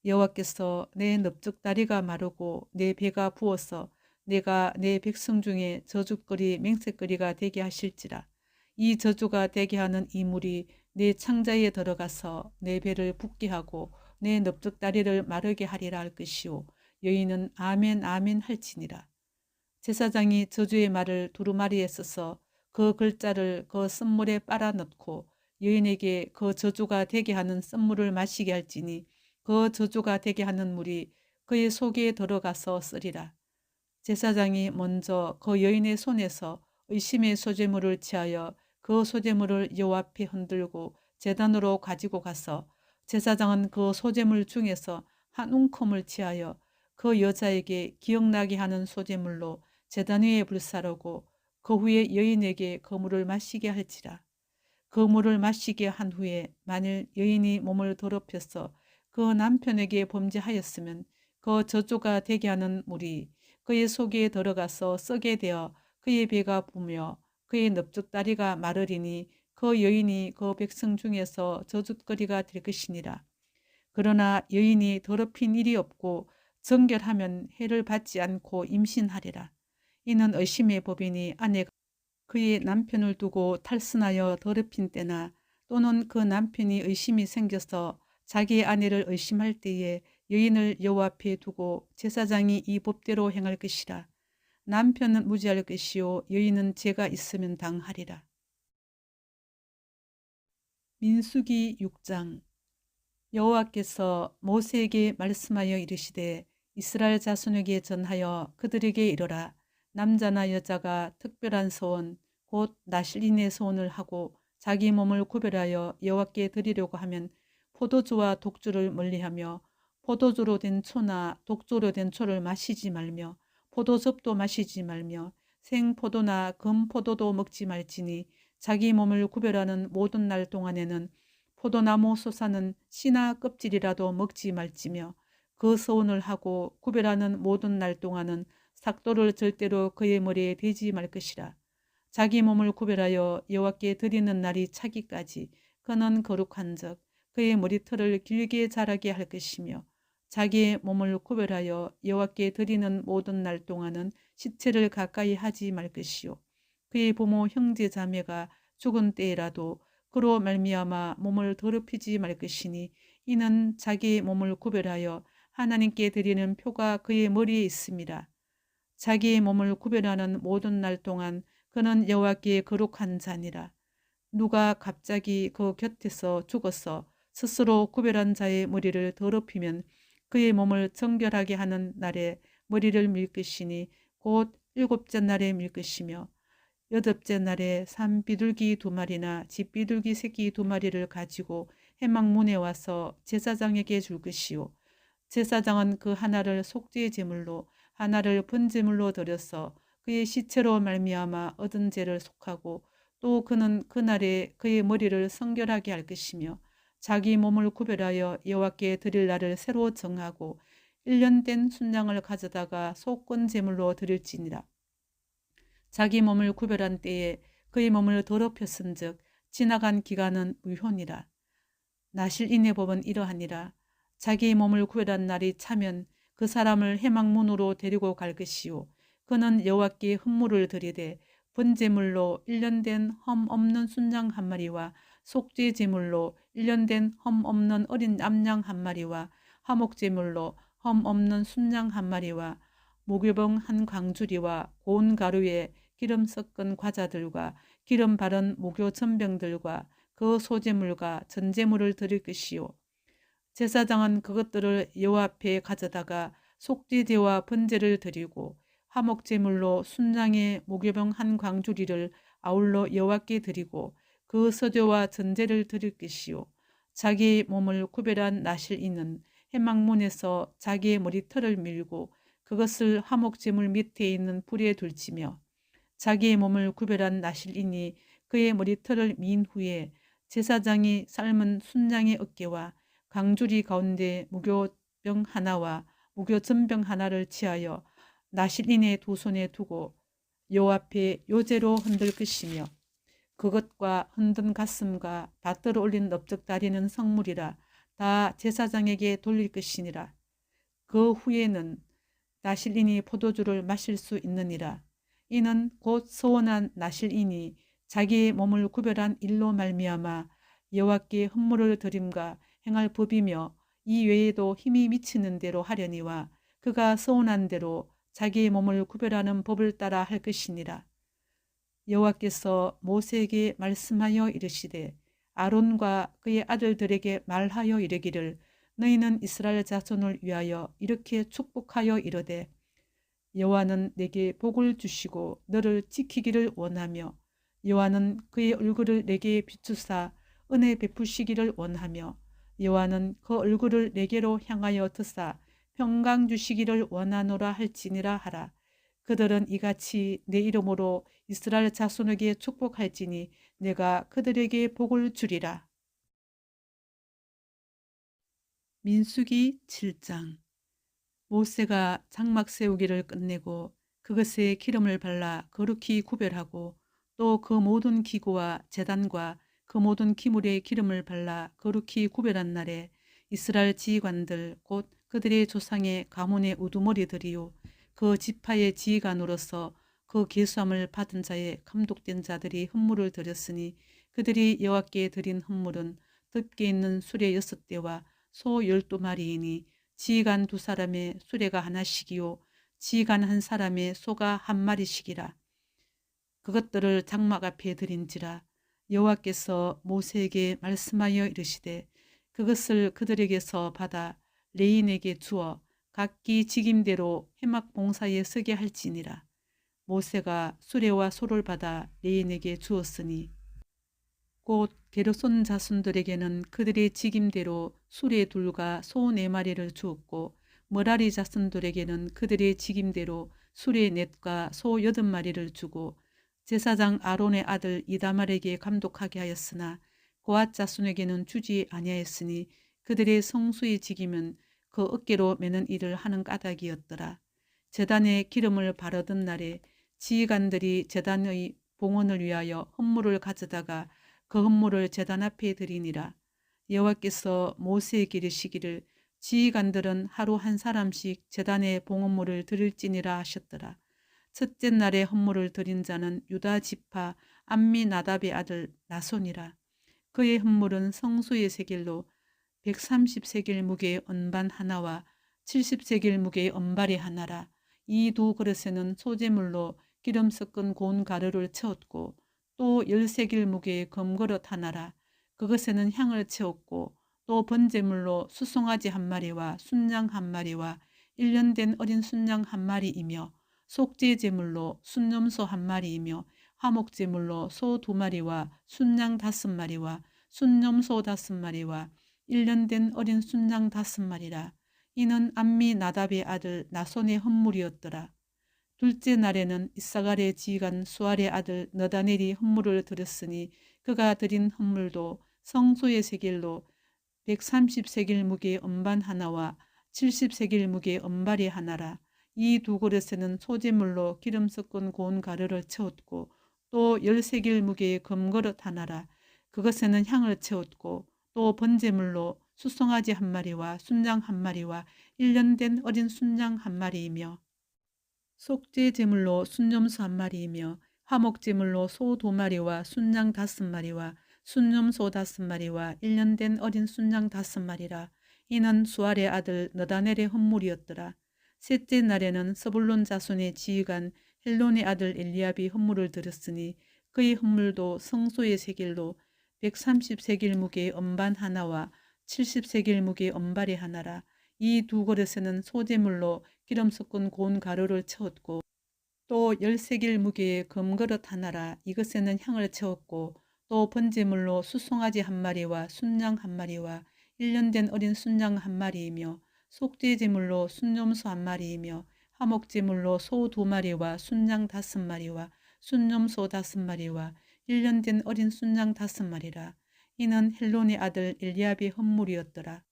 여호와께서 내 넓적다리가 마르고 내 배가 부어서 내가 내 백성 중에 저주거리 맹세거리가 되게 하실지라. 이 저주가 되게 하는 이 물이 내 창자에 들어가서 내 배를 붓게 하고 내 넓적다리를 마르게 하리라 할 것이요 여인은 아멘 아멘 할지니라. 제사장이 저주의 말을 두루마리에 써서 그 글자를 그 썬물에 빨아 넣고 여인에게 그 저주가 되게 하는 썬물을 마시게 할지니 그 저주가 되게 하는 물이 그의 속에 들어가서 쓰리라. 제사장이 먼저 그 여인의 손에서 의심의 소재물을 취하여 그 소재물을 여호와 앞에 흔들고 제단으로 가지고 가서 제사장은 그 소재물 중에서 한 움큼을 취하여 그 여자에게 기억나게 하는 소재물로 제단 위에 불사르고 그 후에 여인에게 그 물을 마시게 할지라. 그 물을 마시게 한 후에 만일 여인이 몸을 더럽혀서 그 남편에게 범죄하였으면 그 저주가 되게 하는 물이 그의 속에 들어가서 썩게 되어 그의 배가 부며 그의 넓적다리가 마르리니 그 여인이 그 백성 중에서 저주거리가 될 것이니라. 그러나 여인이 더럽힌 일이 없고 정결하면 해를 받지 않고 임신하리라. 이는 의심의 법이니 아내가 그의 남편을 두고 탈선하여 더럽힌 때나 또는 그 남편이 의심이 생겨서 자기의 아내를 의심할 때에 여인을 여호와 앞에 두고 제사장이 이 법대로 행할 것이라. 남편은 무죄할 것이요 여인은 죄가 있으면 당하리라. 민수기 6장. 여호와께서 모세에게 말씀하여 이르시되 이스라엘 자손에게 전하여 그들에게 이르라. 남자나 여자가 특별한 소원 곧 나실인의 소원을 하고 자기 몸을 구별하여 여호와께 드리려고 하면 포도주와 독주를 멀리하며 포도주로 된 초나 독주로 된 초를 마시지 말며 포도즙도 마시지 말며 생포도나 금포도도 먹지 말지니 자기 몸을 구별하는 모든 날 동안에는 포도나무 솟아는 씨나 껍질이라도 먹지 말지며 그 서원을 하고 구별하는 모든 날 동안은 삭도를 절대로 그의 머리에 대지 말 것이라. 자기 몸을 구별하여 여호와께 드리는 날이 차기까지 그는 거룩한즉 그의 머리털을 길게 자라게 할 것이며 자기의 몸을 구별하여 여호와께 드리는 모든 날 동안은 시체를 가까이 하지 말 것이요 그의 부모 형제 자매가 죽은 때에라도 그로 말미암아 몸을 더럽히지 말 것이니 이는 자기의 몸을 구별하여 하나님께 드리는 표가 그의 머리에 있습니다. 자기의 몸을 구별하는 모든 날 동안 그는 여호와께 거룩한 자니라. 누가 갑자기 그 곁에서 죽어서 스스로 구별한 자의 머리를 더럽히면 그의 몸을 정결하게 하는 날에 머리를 밀 것이니 곧 일곱째 날에 밀 것이며 여덟째 날에 산비둘기 2마리나 집비둘기 새끼 2마리를 가지고 회막문에 와서 제사장에게 줄 것이요 제사장은 그 하나를 속죄 제물로 하나를 번제물로 드려서 그의 시체로 말미암아 얻은 죄를 속하고 또 그는 그날에 그의 머리를 성결하게 할 것이며 자기 몸을 구별하여 여호와께 드릴 날을 새로 정하고 1년 된 순양을 가져다가 속건 제물로 드릴지니라. 자기 몸을 구별한 때에 그의 몸을 더럽혔은즉 지나간 기간은 무효니라. 나실인의 법은 이러하니라. 자기 몸을 구별한 날이 차면 그 사람을 회막문으로 데리고 갈 것이요 그는 여호와께 헌물을 드리되 번제물로 1년 된 흠 없는 순양 1마리와 속죄 제물로 1년 된 흠 없는 어린 암양 1마리와 화목제물로 흠 없는 순양 1마리와 무교병 한 광주리와 고운 가루에 기름 섞은 과자들과 기름 바른 무교 전병들과 그 소재물과 전제물을 드릴 것이요. 제사장은 그것들을 여호와 앞에 가져다가 속죄제와 번제를 드리고 화목제물로 순장의 무교병 한 광주리를 아울러 여호와께 드리고 그 서제와 전제를 드릴 것이요. 자기의 몸을 구별한 나실인은 회막문에서 자기의 머리털을 밀고 그것을 화목제물 밑에 있는 불에 둘지며 자기의 몸을 구별한 나실인이 그의 머리털을 민 후에 제사장이 삶은 순장의 어깨와 강주리 가운데 무교병 하나와 무교전병 하나를 취하여 나실인의 두 손에 두고 여호와 앞에 요제로 흔들 것이며 그것과 흔든 가슴과 다 떨어 올린 넓적다리는 성물이라 다 제사장에게 돌릴 것이니라. 그 후에는 나실인이 포도주를 마실 수 있느니라. 이는 곧 서원한 나실인이 자기의 몸을 구별한 일로 말미암아 여호와께 헌물을 드림과 행할 법이며 이 외에도 힘이 미치는 대로 하려니와 그가 서원한 대로 자기의 몸을 구별하는 법을 따라 할 것이니라. 여호와께서 모세에게 말씀하여 이르시되 아론과 그의 아들들에게 말하여 이르기를 너희는 이스라엘 자손을 위하여 이렇게 축복하여 이르되 여호와는 내게 복을 주시고 너를 지키기를 원하며 여호와는 그의 얼굴을 내게 비추사 은혜 베푸시기를 원하며 여호와는 그 얼굴을 내게로 향하여 드사 평강 주시기를 원하노라 할지니라 하라. 그들은 이같이 내 이름으로 이스라엘 자손에게 축복할지니 내가 그들에게 복을 주리라. 민수기 7장. 모세가 장막 세우기를 끝내고 그것에 기름을 발라 거룩히 구별하고 또 그 모든 기구와 제단과 그 모든 기물에 기름을 발라 거룩히 구별한 날에 이스라엘 지휘관들 곧 그들의 조상의 가문의 우두머리들이요 그 지파의 지휘관으로서 그 계수함을 받은 자의 감독된 자들이 헌물을 드렸으니 그들이 여호와께 드린 헌물은 덮개 있는 수레 6대와 소 12마리이니 지휘관 2사람의 수레가 하나씩이요 지휘관 1사람의 소가 1마리씩이라. 그것들을 장막 앞에 드린지라. 여호와께서 모세에게 말씀하여 이르시되 그것을 그들에게서 받아 레인에게 주어 각기 직임대로 회막 봉사에 서게 할지니라. 모세가 수레와 소를 받아 레인에게 주었으니 곧 게르손 자손들에게는 그들의 직임대로 수레 2과 소 4마리를 주었고 머라리 자손들에게는 그들의 직임대로 수레 4과 소 8마리를 주고 제사장 아론의 아들 이다말에게 감독하게 하였으나 고앗 자손에게는 주지 아니하였으니 그들의 성수의 직임은 그 어깨로 매는 일을 하는 까닭이었더라. 제단에 기름을 바르던 날에 지휘관들이 제단의 봉헌을 위하여 헌물을 가져다가 그 헌물을 제단 앞에 드리니라. 여호와께서 모세에게 이르시기를 지휘관들은 하루 1사람씩 제단에 봉헌물을 드릴지니라 하셨더라. 첫째 날에 헌물을 드린 자는 유다 지파 암미나답의 아들 나손이라. 그의 헌물은 성소의 세겔로 130세겔 무게의 언반 하나와 70세겔 무게의 언발이 하나라. 이 두 그릇에는 소재물로 기름 섞은 고운 가루를 채웠고 또 10세겔 무게의 금그릇 하나라. 그것에는 향을 채웠고 또 번제물로 수송아지 1마리와 순양 1마리와 1년 된 어린 순양 1마리이며 속죄제물로 순염소 1마리이며 화목제물로 소 2마리와 순양 5마리와 순염소 5마리와 1년 된 어린 순양 5마리라. 이는 암미나답의 아들 나손의 헌물이었더라. 둘째 날에는 이사갈의 지휘관 수알의 아들 너다넬이 헌물을 드렸으니 그가 드린 헌물도 성소의 세겔로 130세겔 무게의 언반 하나와 70세겔 무게의 언발이 하나라. 이 두 그릇에는 소재물로 기름 섞은 고운 가루를 채웠고 또 10세겔 무게의 금그릇 하나라. 그것에는 향을 채웠고 또 번제물로 수송아지 1마리와 순양 1마리와 1년 된 어린 순양 1마리이며 속죄제물로 순염소 1마리이며 화목제물로 소 2마리와 순양 5마리와 순염소 5마리와 1년 된 어린 순양 5마리라. 이는 수알의 아들 너다넬의 헌물이었더라. 셋째 날에는 스불론 자손의 지휘관 헬론의 아들 엘리압이 헌물을 드렸으니 그의 헌물도 성소의 세겔로 130세겔 무게의 엄반 하나와 70세겔 무게의 엄발이 하나라. 이 두 그릇에는 소재물로 기름 섞은 고운 가루를 채웠고 또 10세겔 무게의 금그릇 하나라. 이것에는 향을 채웠고 또 번제물로 숫송아지 한 마리와 순양 한 마리와 1년 된 어린 순양 한 마리이며 속죄제물로 순염소 한 마리이며 화목제물로 소 2마리와 순양 5마리와 순염소 5마리와 1년 된 어린 순양 5마리라. 이는 헬론의 아들 엘리압의 헌물이었더라.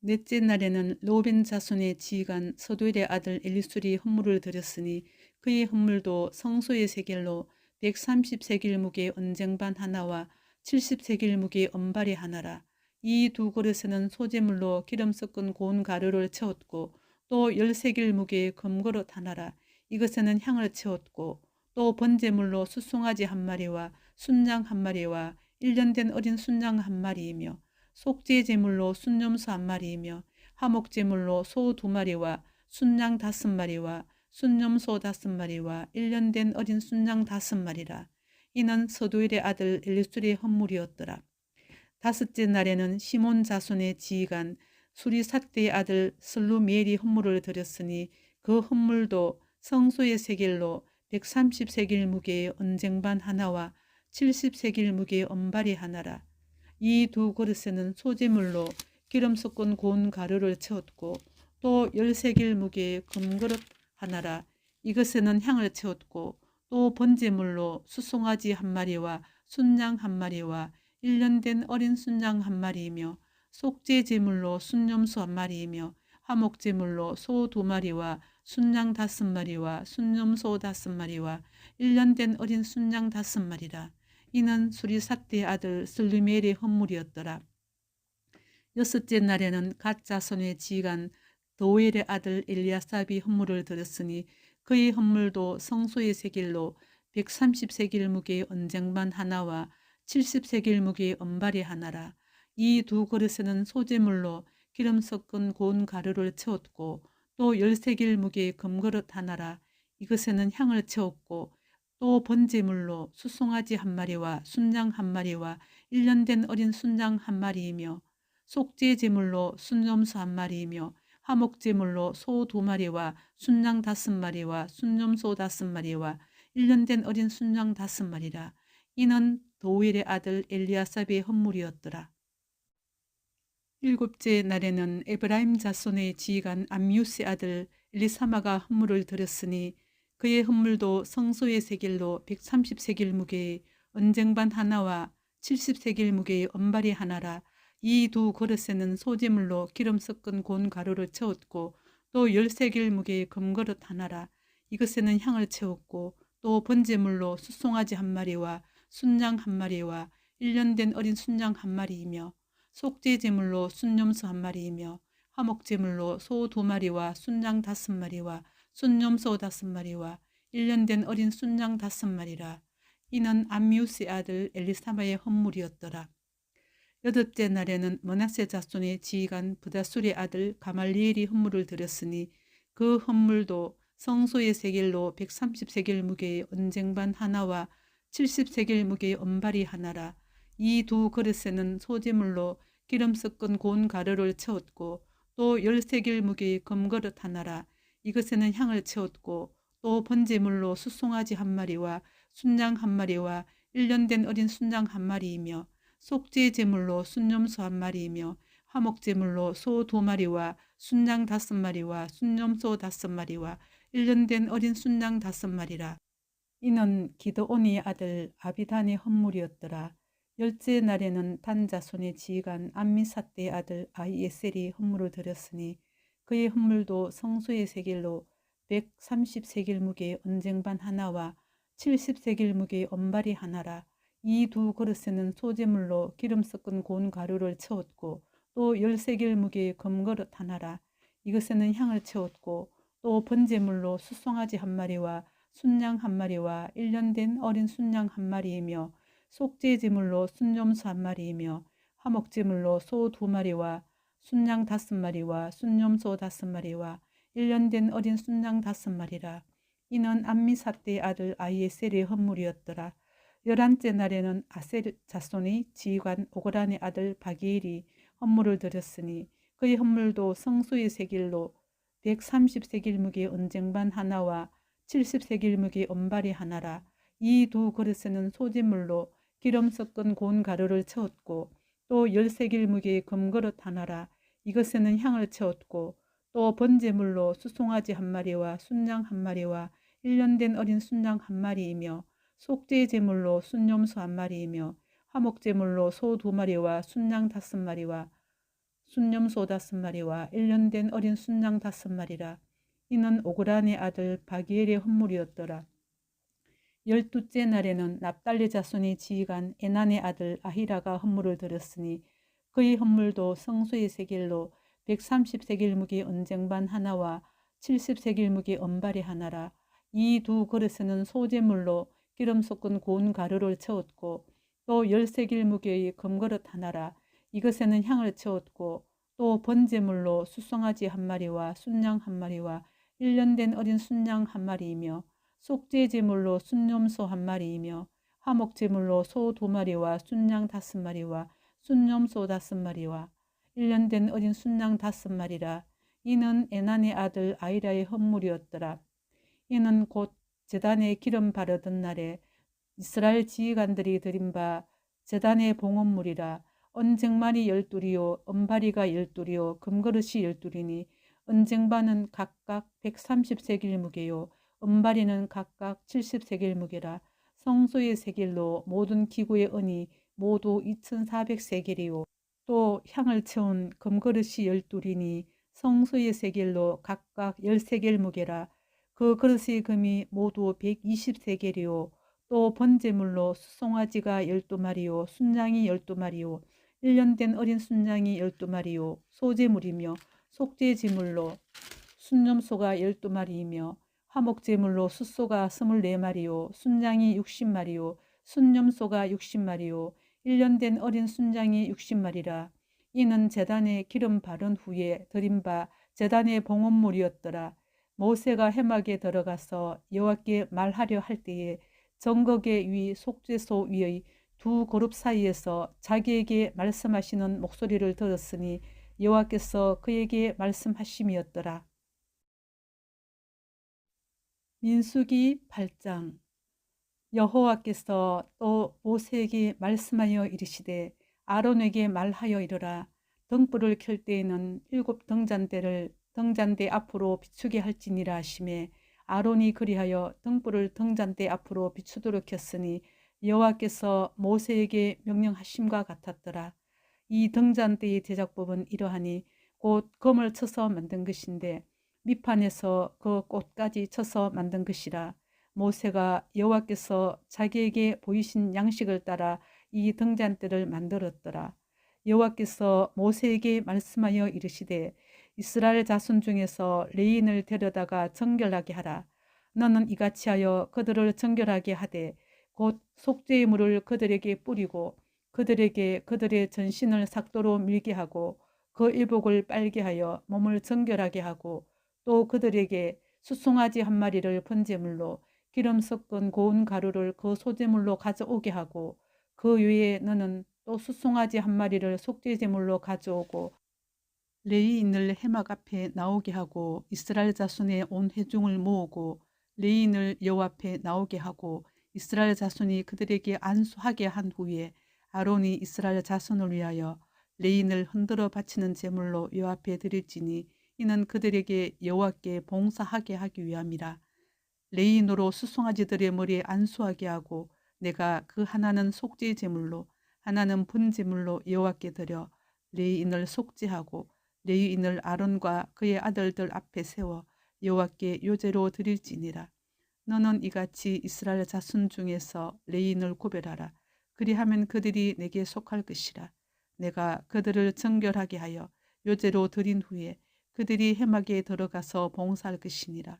넷째 날에는 로벤 자손의 지휘관 서두엘의 아들 엘리술이 헌물을 드렸으니 그의 헌물도 성소의 세겔로 130세겔 무게의 언쟁반 하나와 70세겔 무게의 언발이 하나라. 이 두 그릇에는 소재물로 기름 섞은 고운 가루를 채웠고 또 10세겔 무게의 금그릇 하나라. 이것에는 향을 채웠고 또 번제물로 숫송아지 한 마리와 순양 한 마리와 1년 된 어린 순양 한 마리이며 속죄제물로 순염소 한 마리이며 화목제물로 소 2마리와 순양 5마리와 순염소 5마리와 1년 된 어린 순양 5마리라. 이는 서두엘의 아들 엘리술의 헌물이었더라. 다섯째 날에는 시몬 자손의 지휘관 수리삿대의 아들 슬루미엘이 헌물을 드렸으니 그 헌물도 성소의 세겔로 130세겔 무게의 언쟁반 하나와 70세겔 무게의 언발이 하나라. 이 두 그릇에는 소재물로 기름 섞은 고운 가루를 채웠고 또 10세겔 무게의 금그릇 하나라. 이것에는 향을 채웠고 또 번제물로 숫송아지 한 마리와 순양 한 마리와 1년 된 어린 순양 한 마리이며 속죄제물로 순염소 한 마리이며 화목제물로 소 2마리와 순양 5마리와 순염소 5마리와 1년 된 어린 순양 5마리라. 이는 수리삿대의 아들 슬루미엘의 헌물이었더라. 여섯째 날에는 갓 자손의 지휘관 도엘의 아들 엘리아삽이 헌물을 드렸으니 그의 헌물도 성소의 세겔로 130세겔 무게의 언쟁반 하나와 70세겔 무게의 언발이 하나라. 이 두 그릇에는 소재물로 기름 섞은 고운 가루를 채웠고 또 10세겔 무게의 금그릇 하나라. 이것에는 향을 채웠고 또 번제물로 숫송아지 한 마리와 순양 한 마리와 1년 된 어린 순양 한 마리이며 속죄제물로 순염소 한 마리이며 화목제물로 소 2마리와 순양 5마리와 순염소 5마리와 1년 된 어린 순양 5마리라. 이는 도엘의 아들 엘리아삽의 헌물이었더라. 일곱째 날에는 에브라임 자손의 지휘관 암미우스의 아들 엘리사마가 헌물을 드렸으니 그의 헌물도 성소의 세겔로 130세겔 무게의 언쟁반 하나와 70세겔 무게의 언발이 하나라. 이 두 그릇에는 소재물로 기름 섞은 고운 가루를 채웠고 또 10세겔 무게의 금그릇 하나라. 이것에는 향을 채웠고 또 번제물로 숫송아지 한 마리와 순양 한 마리와 1년 된 어린 순양 한 마리이며 속죄제물로 순염소 한 마리이며 화목제물로 소 2마리와 순양 5마리와 순염소 5마리와 1년 된 어린 순양 5마리라. 이는 암미우스의 아들 엘리사마의 헌물이었더라. 여덟째 날에는 므낫세 자손의 지휘관 부다술의 아들 가말리엘이 헌물을 드렸으니 그 헌물도 성소의 세겔로 130세겔 무게의 언쟁반 하나와 70세겔 무게의 언발이 하나라. 이 두 그릇에는 소재물로 기름 섞은 고운 가루를 채웠고 또 10세겔 무게의 금그릇 하나라. 이것에는 향을 채웠고 또 번제물로 숫송아지 한 마리와 순양 한 마리와 1년 된 어린 순양 한 마리이며 속죄제물로 순염소 한 마리이며 화목제물로 소 2마리와 순양 5마리와 순염소 5마리와 1년 된 어린 순양 5마리라. 이는 기드온의 아들 아비단의 헌물이었더라. 열째 날에는 단 자손의 지휘관 암미삿대의 아들 아히에셀이 헌물을 드렸으니 그의 헌물도 성소의 세겔로 130세겔 무게의 언쟁반 하나와 70세겔 무게의 언발이 하나라. 이 두 그릇에는 소재물로 기름 섞은 고운 가루를 채웠고 또 10세겔 무게의 금그릇 하나라. 이것에는 향을 채웠고 또 번제물로 숫송아지 한 마리와 순양 한 마리와 1년 된 어린 순양 한 마리이며 속죄제물로 순염소 한 마리이며 화목제물로 소 2마리와 순양 5마리와 순염소 5마리와 1년 된 어린 순양 5마리라. 이는 암미사떼의 아들 아히에셀의 헌물이었더라. 11째 날에는 아셀 자손의 지휘관 오그란의 아들 바기엘이 헌물을 드렸으니 그의 헌물도 성소의 세길로 130세길 무게의 은쟁반 하나와 70세길 무게의 은발이 하나라. 이 두 그릇에는 소재물로 기름 섞은 고운 가루를 채웠고 또 10세길 무게의 금그릇 하나라. 이것에는 향을 채웠고 또 번제물로 수송아지 1마리와 순양 1마리와 1년 된 어린 순양 1마리이며 속죄 제물로 순염소 1마리이며 화목제물로 소 2마리와 순양 5마리와 순염소 5마리와 1년 된 어린 순양 5마리라. 이는 오그란의 아들 바기엘의 헌물이었더라. 12째 날에는 납달리 자손의 지휘관 에난의 아들 아히라가 헌물을 드렸으니 그의 헌물도 성소의 세겔로 130세겔 무게의 은쟁반 하나와 70세겔 무게의 은발이 하나라. 이 두 그릇에는 소재물로 기름 섞은 고운 가루를 채웠고 또 10세겔 무게의 금그릇 하나라. 이것에는 향을 채웠고 또 번제물로 수송아지 1마리와 순양 1마리와 1년 된 어린 순양 1마리이며 속죄 제물로 순염소 1마리이며 화목 제물로 소 2마리와 순양 5마리와 순염소 5마리와 1년 된 어린 순양 5마리라. 이는 에난의 아들 아히라의 헌물이었더라. 이는 곧 제단에 기름 바르던 날에 이스라엘 지휘관들이 드린 바 제단의 봉헌물이라. 은쟁반이 12이요 은바리가 12이요 금그릇이 12이니 은쟁반은 각각 130세겔 무게요 은바리는 각각 70세겔 무게라. 성소의 세겔로 모든 기구의 은이 모두 2400세겔이요 또 향을 채운 금그릇이 12이니 성소의 세겔로 각각 10세겔 무게라. 그 그릇의 금이 모두 120세겔이요 또 번제물로 수송아지가 12마리요 순양이 12마리요 1년 된 어린 순양이 12마리요 소제물이며 속죄제물로 순염소가 12마리이며 화목제물로 숫소가 24마리요 순양이 60마리요 순염소가 60마리요 1년 된 어린 순양이 60마리라. 이는 제단에 기름 바른 후에 드린 바 제단의 봉헌물이었더라. 모세가 회막에 들어가서 여호와께 말하려 할 때에 정거계 위 속죄소 위의 두 그룹 사이에서 자기에게 말씀하시는 목소리를 들었으니 여호와께서 그에게 말씀하심이었더라. 민수기 8장. 여호와께서 또 모세에게 말씀하여 이르시되 아론에게 말하여 이르라. 등불을 켤 때에는 7 등잔대를 등잔대 앞으로 비추게 할지니라 하시매 아론이 그리하여 등불을 등잔대 앞으로 비추도록 켰으니 여호와께서 모세에게 명령하심과 같았더라. 이 등잔대의 제작법은 이러하니 곧 금을 쳐서 만든 것인데 밑판에서 그 꽃까지 쳐서 만든 것이라. 모세가 여호와께서 자기에게 보이신 양식을 따라 이 등잔대를 만들었더라. 여호와께서 모세에게 말씀하여 이르시되 이스라엘 자손 중에서 레인을 데려다가 정결하게 하라. 너는 이같이 하여 그들을 정결하게 하되 곧 속죄의 물을 그들에게 뿌리고 그들에게 그들의 전신을 삭도로 밀게 하고 그 일복을 빨게 하여 몸을 정결하게 하고 또 그들에게 수송아지 1마리를 번제물로 기름 섞은 고운 가루를 그 소제물로 가져오게 하고 그 외에 너는 또 수송아지 1마리를 속죄제물로 가져오고 레위인을 회막 앞에 나오게 하고 이스라엘 자손의 온 회중을 모으고 레위인을 여호와 앞에 나오게 하고 이스라엘 자손이 그들에게 안수하게 한 후에 아론이 이스라엘 자손을 위하여 레위인을 흔들어 바치는 제물로 여호와 앞에 드릴지니 이는 그들에게 여호와께 봉사하게 하기 위함이라. 레위인으로 수송아지들의 머리에 안수하게 하고 내가 그 하나는 속죄 제물로 하나는 분제물로 여호와께 드려 레위인을 속죄하고 레위인을 아론과 그의 아들들 앞에 세워 여호와께 요제로 드릴지니라. 너는 이같이 이스라엘 자손 중에서 레위인을 구별하라. 그리하면 그들이 내게 속할 것이라. 내가 그들을 정결하게 하여 요제로 드린 후에 그들이 회막에 들어가서 봉사할 것이니라.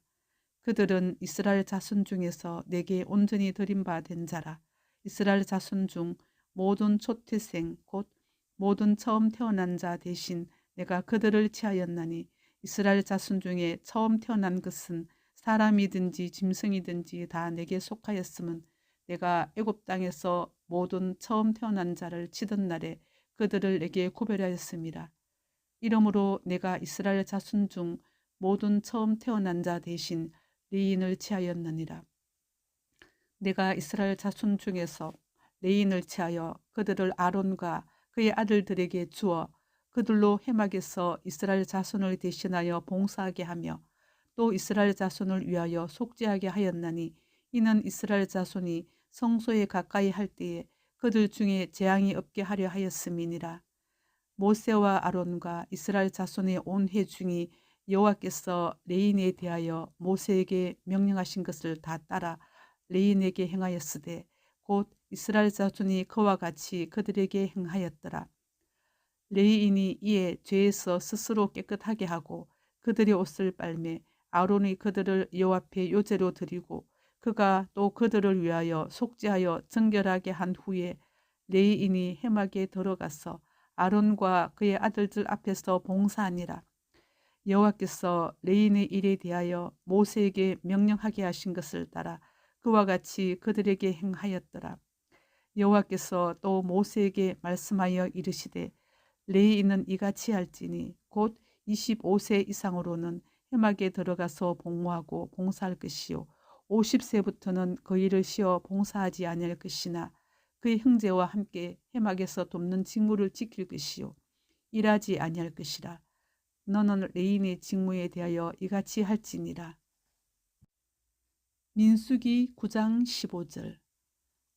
그들은 이스라엘 자손 중에서 내게 온전히 드린 바 된 자라. 이스라엘 자손 중 모든 초태생 곧 모든 처음 태어난 자 대신 내가 그들을 취하였나니 이스라엘 자손 중에 처음 태어난 것은 사람이든지 짐승이든지 다 내게 속하였음은 내가 애굽 땅에서 모든 처음 태어난 자를 치던 날에 그들을 내게 구별하였습니다. 이러므로 내가 이스라엘 자손 중 모든 처음 태어난 자 대신 레인을 취하였느니라. 내가 이스라엘 자손 중에서 레인을 취하여 그들을 아론과 그의 아들들에게 주어 그들로 회막에서 이스라엘 자손을 대신하여 봉사하게 하며 또 이스라엘 자손을 위하여 속죄하게 하였나니 이는 이스라엘 자손이 성소에 가까이 할 때에 그들 중에 재앙이 없게 하려 하였음이니라. 모세와 아론과 이스라엘 자손의 온 회중이 여호와께서 레인에 대하여 모세에게 명령하신 것을 다 따라 레인에게 행하였으되 곧 이스라엘 자손이 그와 같이 그들에게 행하였더라. 레인이 이에 죄에서 스스로 깨끗하게 하고 그들의 옷을 빨매 아론이 그들을 여호와 앞에 요제로 드리고 그가 또 그들을 위하여 속죄하여 정결하게 한 후에 레인이 회막에 들어가서 아론과 그의 아들들 앞에서 봉사하니라. 여호와께서 레인의 일에 대하여 모세에게 명령하게 하신 것을 따라 그와 같이 그들에게 행하였더라. 여호와께서 또 모세에게 말씀하여 이르시되 레인은 이같이 할지니 곧 25세 이상으로는 회막에 들어가서 봉사하고 봉사할 것이요 50세부터는 그 일을 쉬어 봉사하지 아니할 것이나 그의 형제와 함께 회막에서 돕는 직무를 지킬 것이요 일하지 아니할 것이라. 너는 레인의 직무에 대하여 이같이 할지니라. 민수기 9장 15절.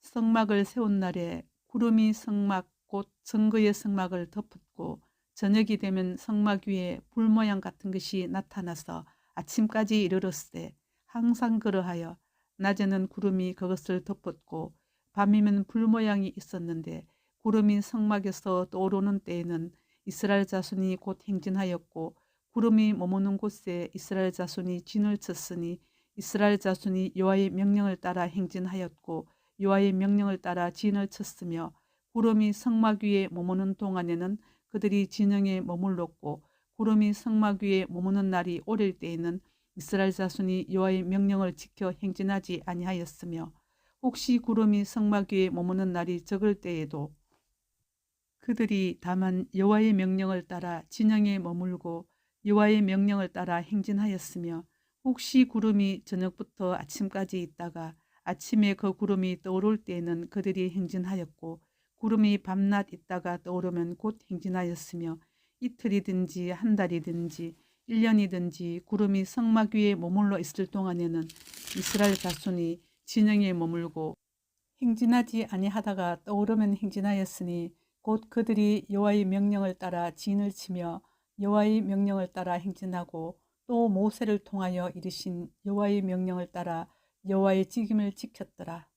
성막을 세운 날에 구름이 성막 곧 정거의 성막을 덮었고 저녁이 되면 성막 위에 불 모양 같은 것이 나타나서 아침까지 이르렀으되 항상 그러하여 낮에는 구름이 그것을 덮었고 밤이면 불 모양이 있었는데 구름이 성막에서 떠오르는 때에는 이스라엘 자손이 곧 행진하였고 구름이 머무는 곳에 이스라엘 자손이 진을 쳤으니 이스라엘 자손이 여호와의 명령을 따라 행진하였고 여호와의 명령을 따라 진을 쳤으며 구름이 성막 위에 머무는 동안에는 그들이 진영에 머물렀고 구름이 성막 위에 머무는 날이 오릴 때에는 이스라엘 자손이 여호와의 명령을 지켜 행진하지 아니하였으며 혹시 구름이 성막 위에 머무는 날이 적을 때에도 그들이 다만 여호와의 명령을 따라 진영에 머물고 여호와의 명령을 따라 행진하였으며 혹시 구름이 저녁부터 아침까지 있다가 아침에 그 구름이 떠오를 때에는 그들이 행진하였고 구름이 밤낮 있다가 떠오르면 곧 행진하였으며 이틀이든지 한 달이든지 1년이든지 구름이 성막 위에 머물러 있을 동안에는 이스라엘 자손이 진영에 머물고 행진하지 아니하다가 떠오르면 행진하였으니 곧 그들이 여호와의 명령을 따라 진을 치며 여호와의 명령을 따라 행진하고 또 모세를 통하여 이르신 여호와의 명령을 따라 여호와의 직임을 지켰더라.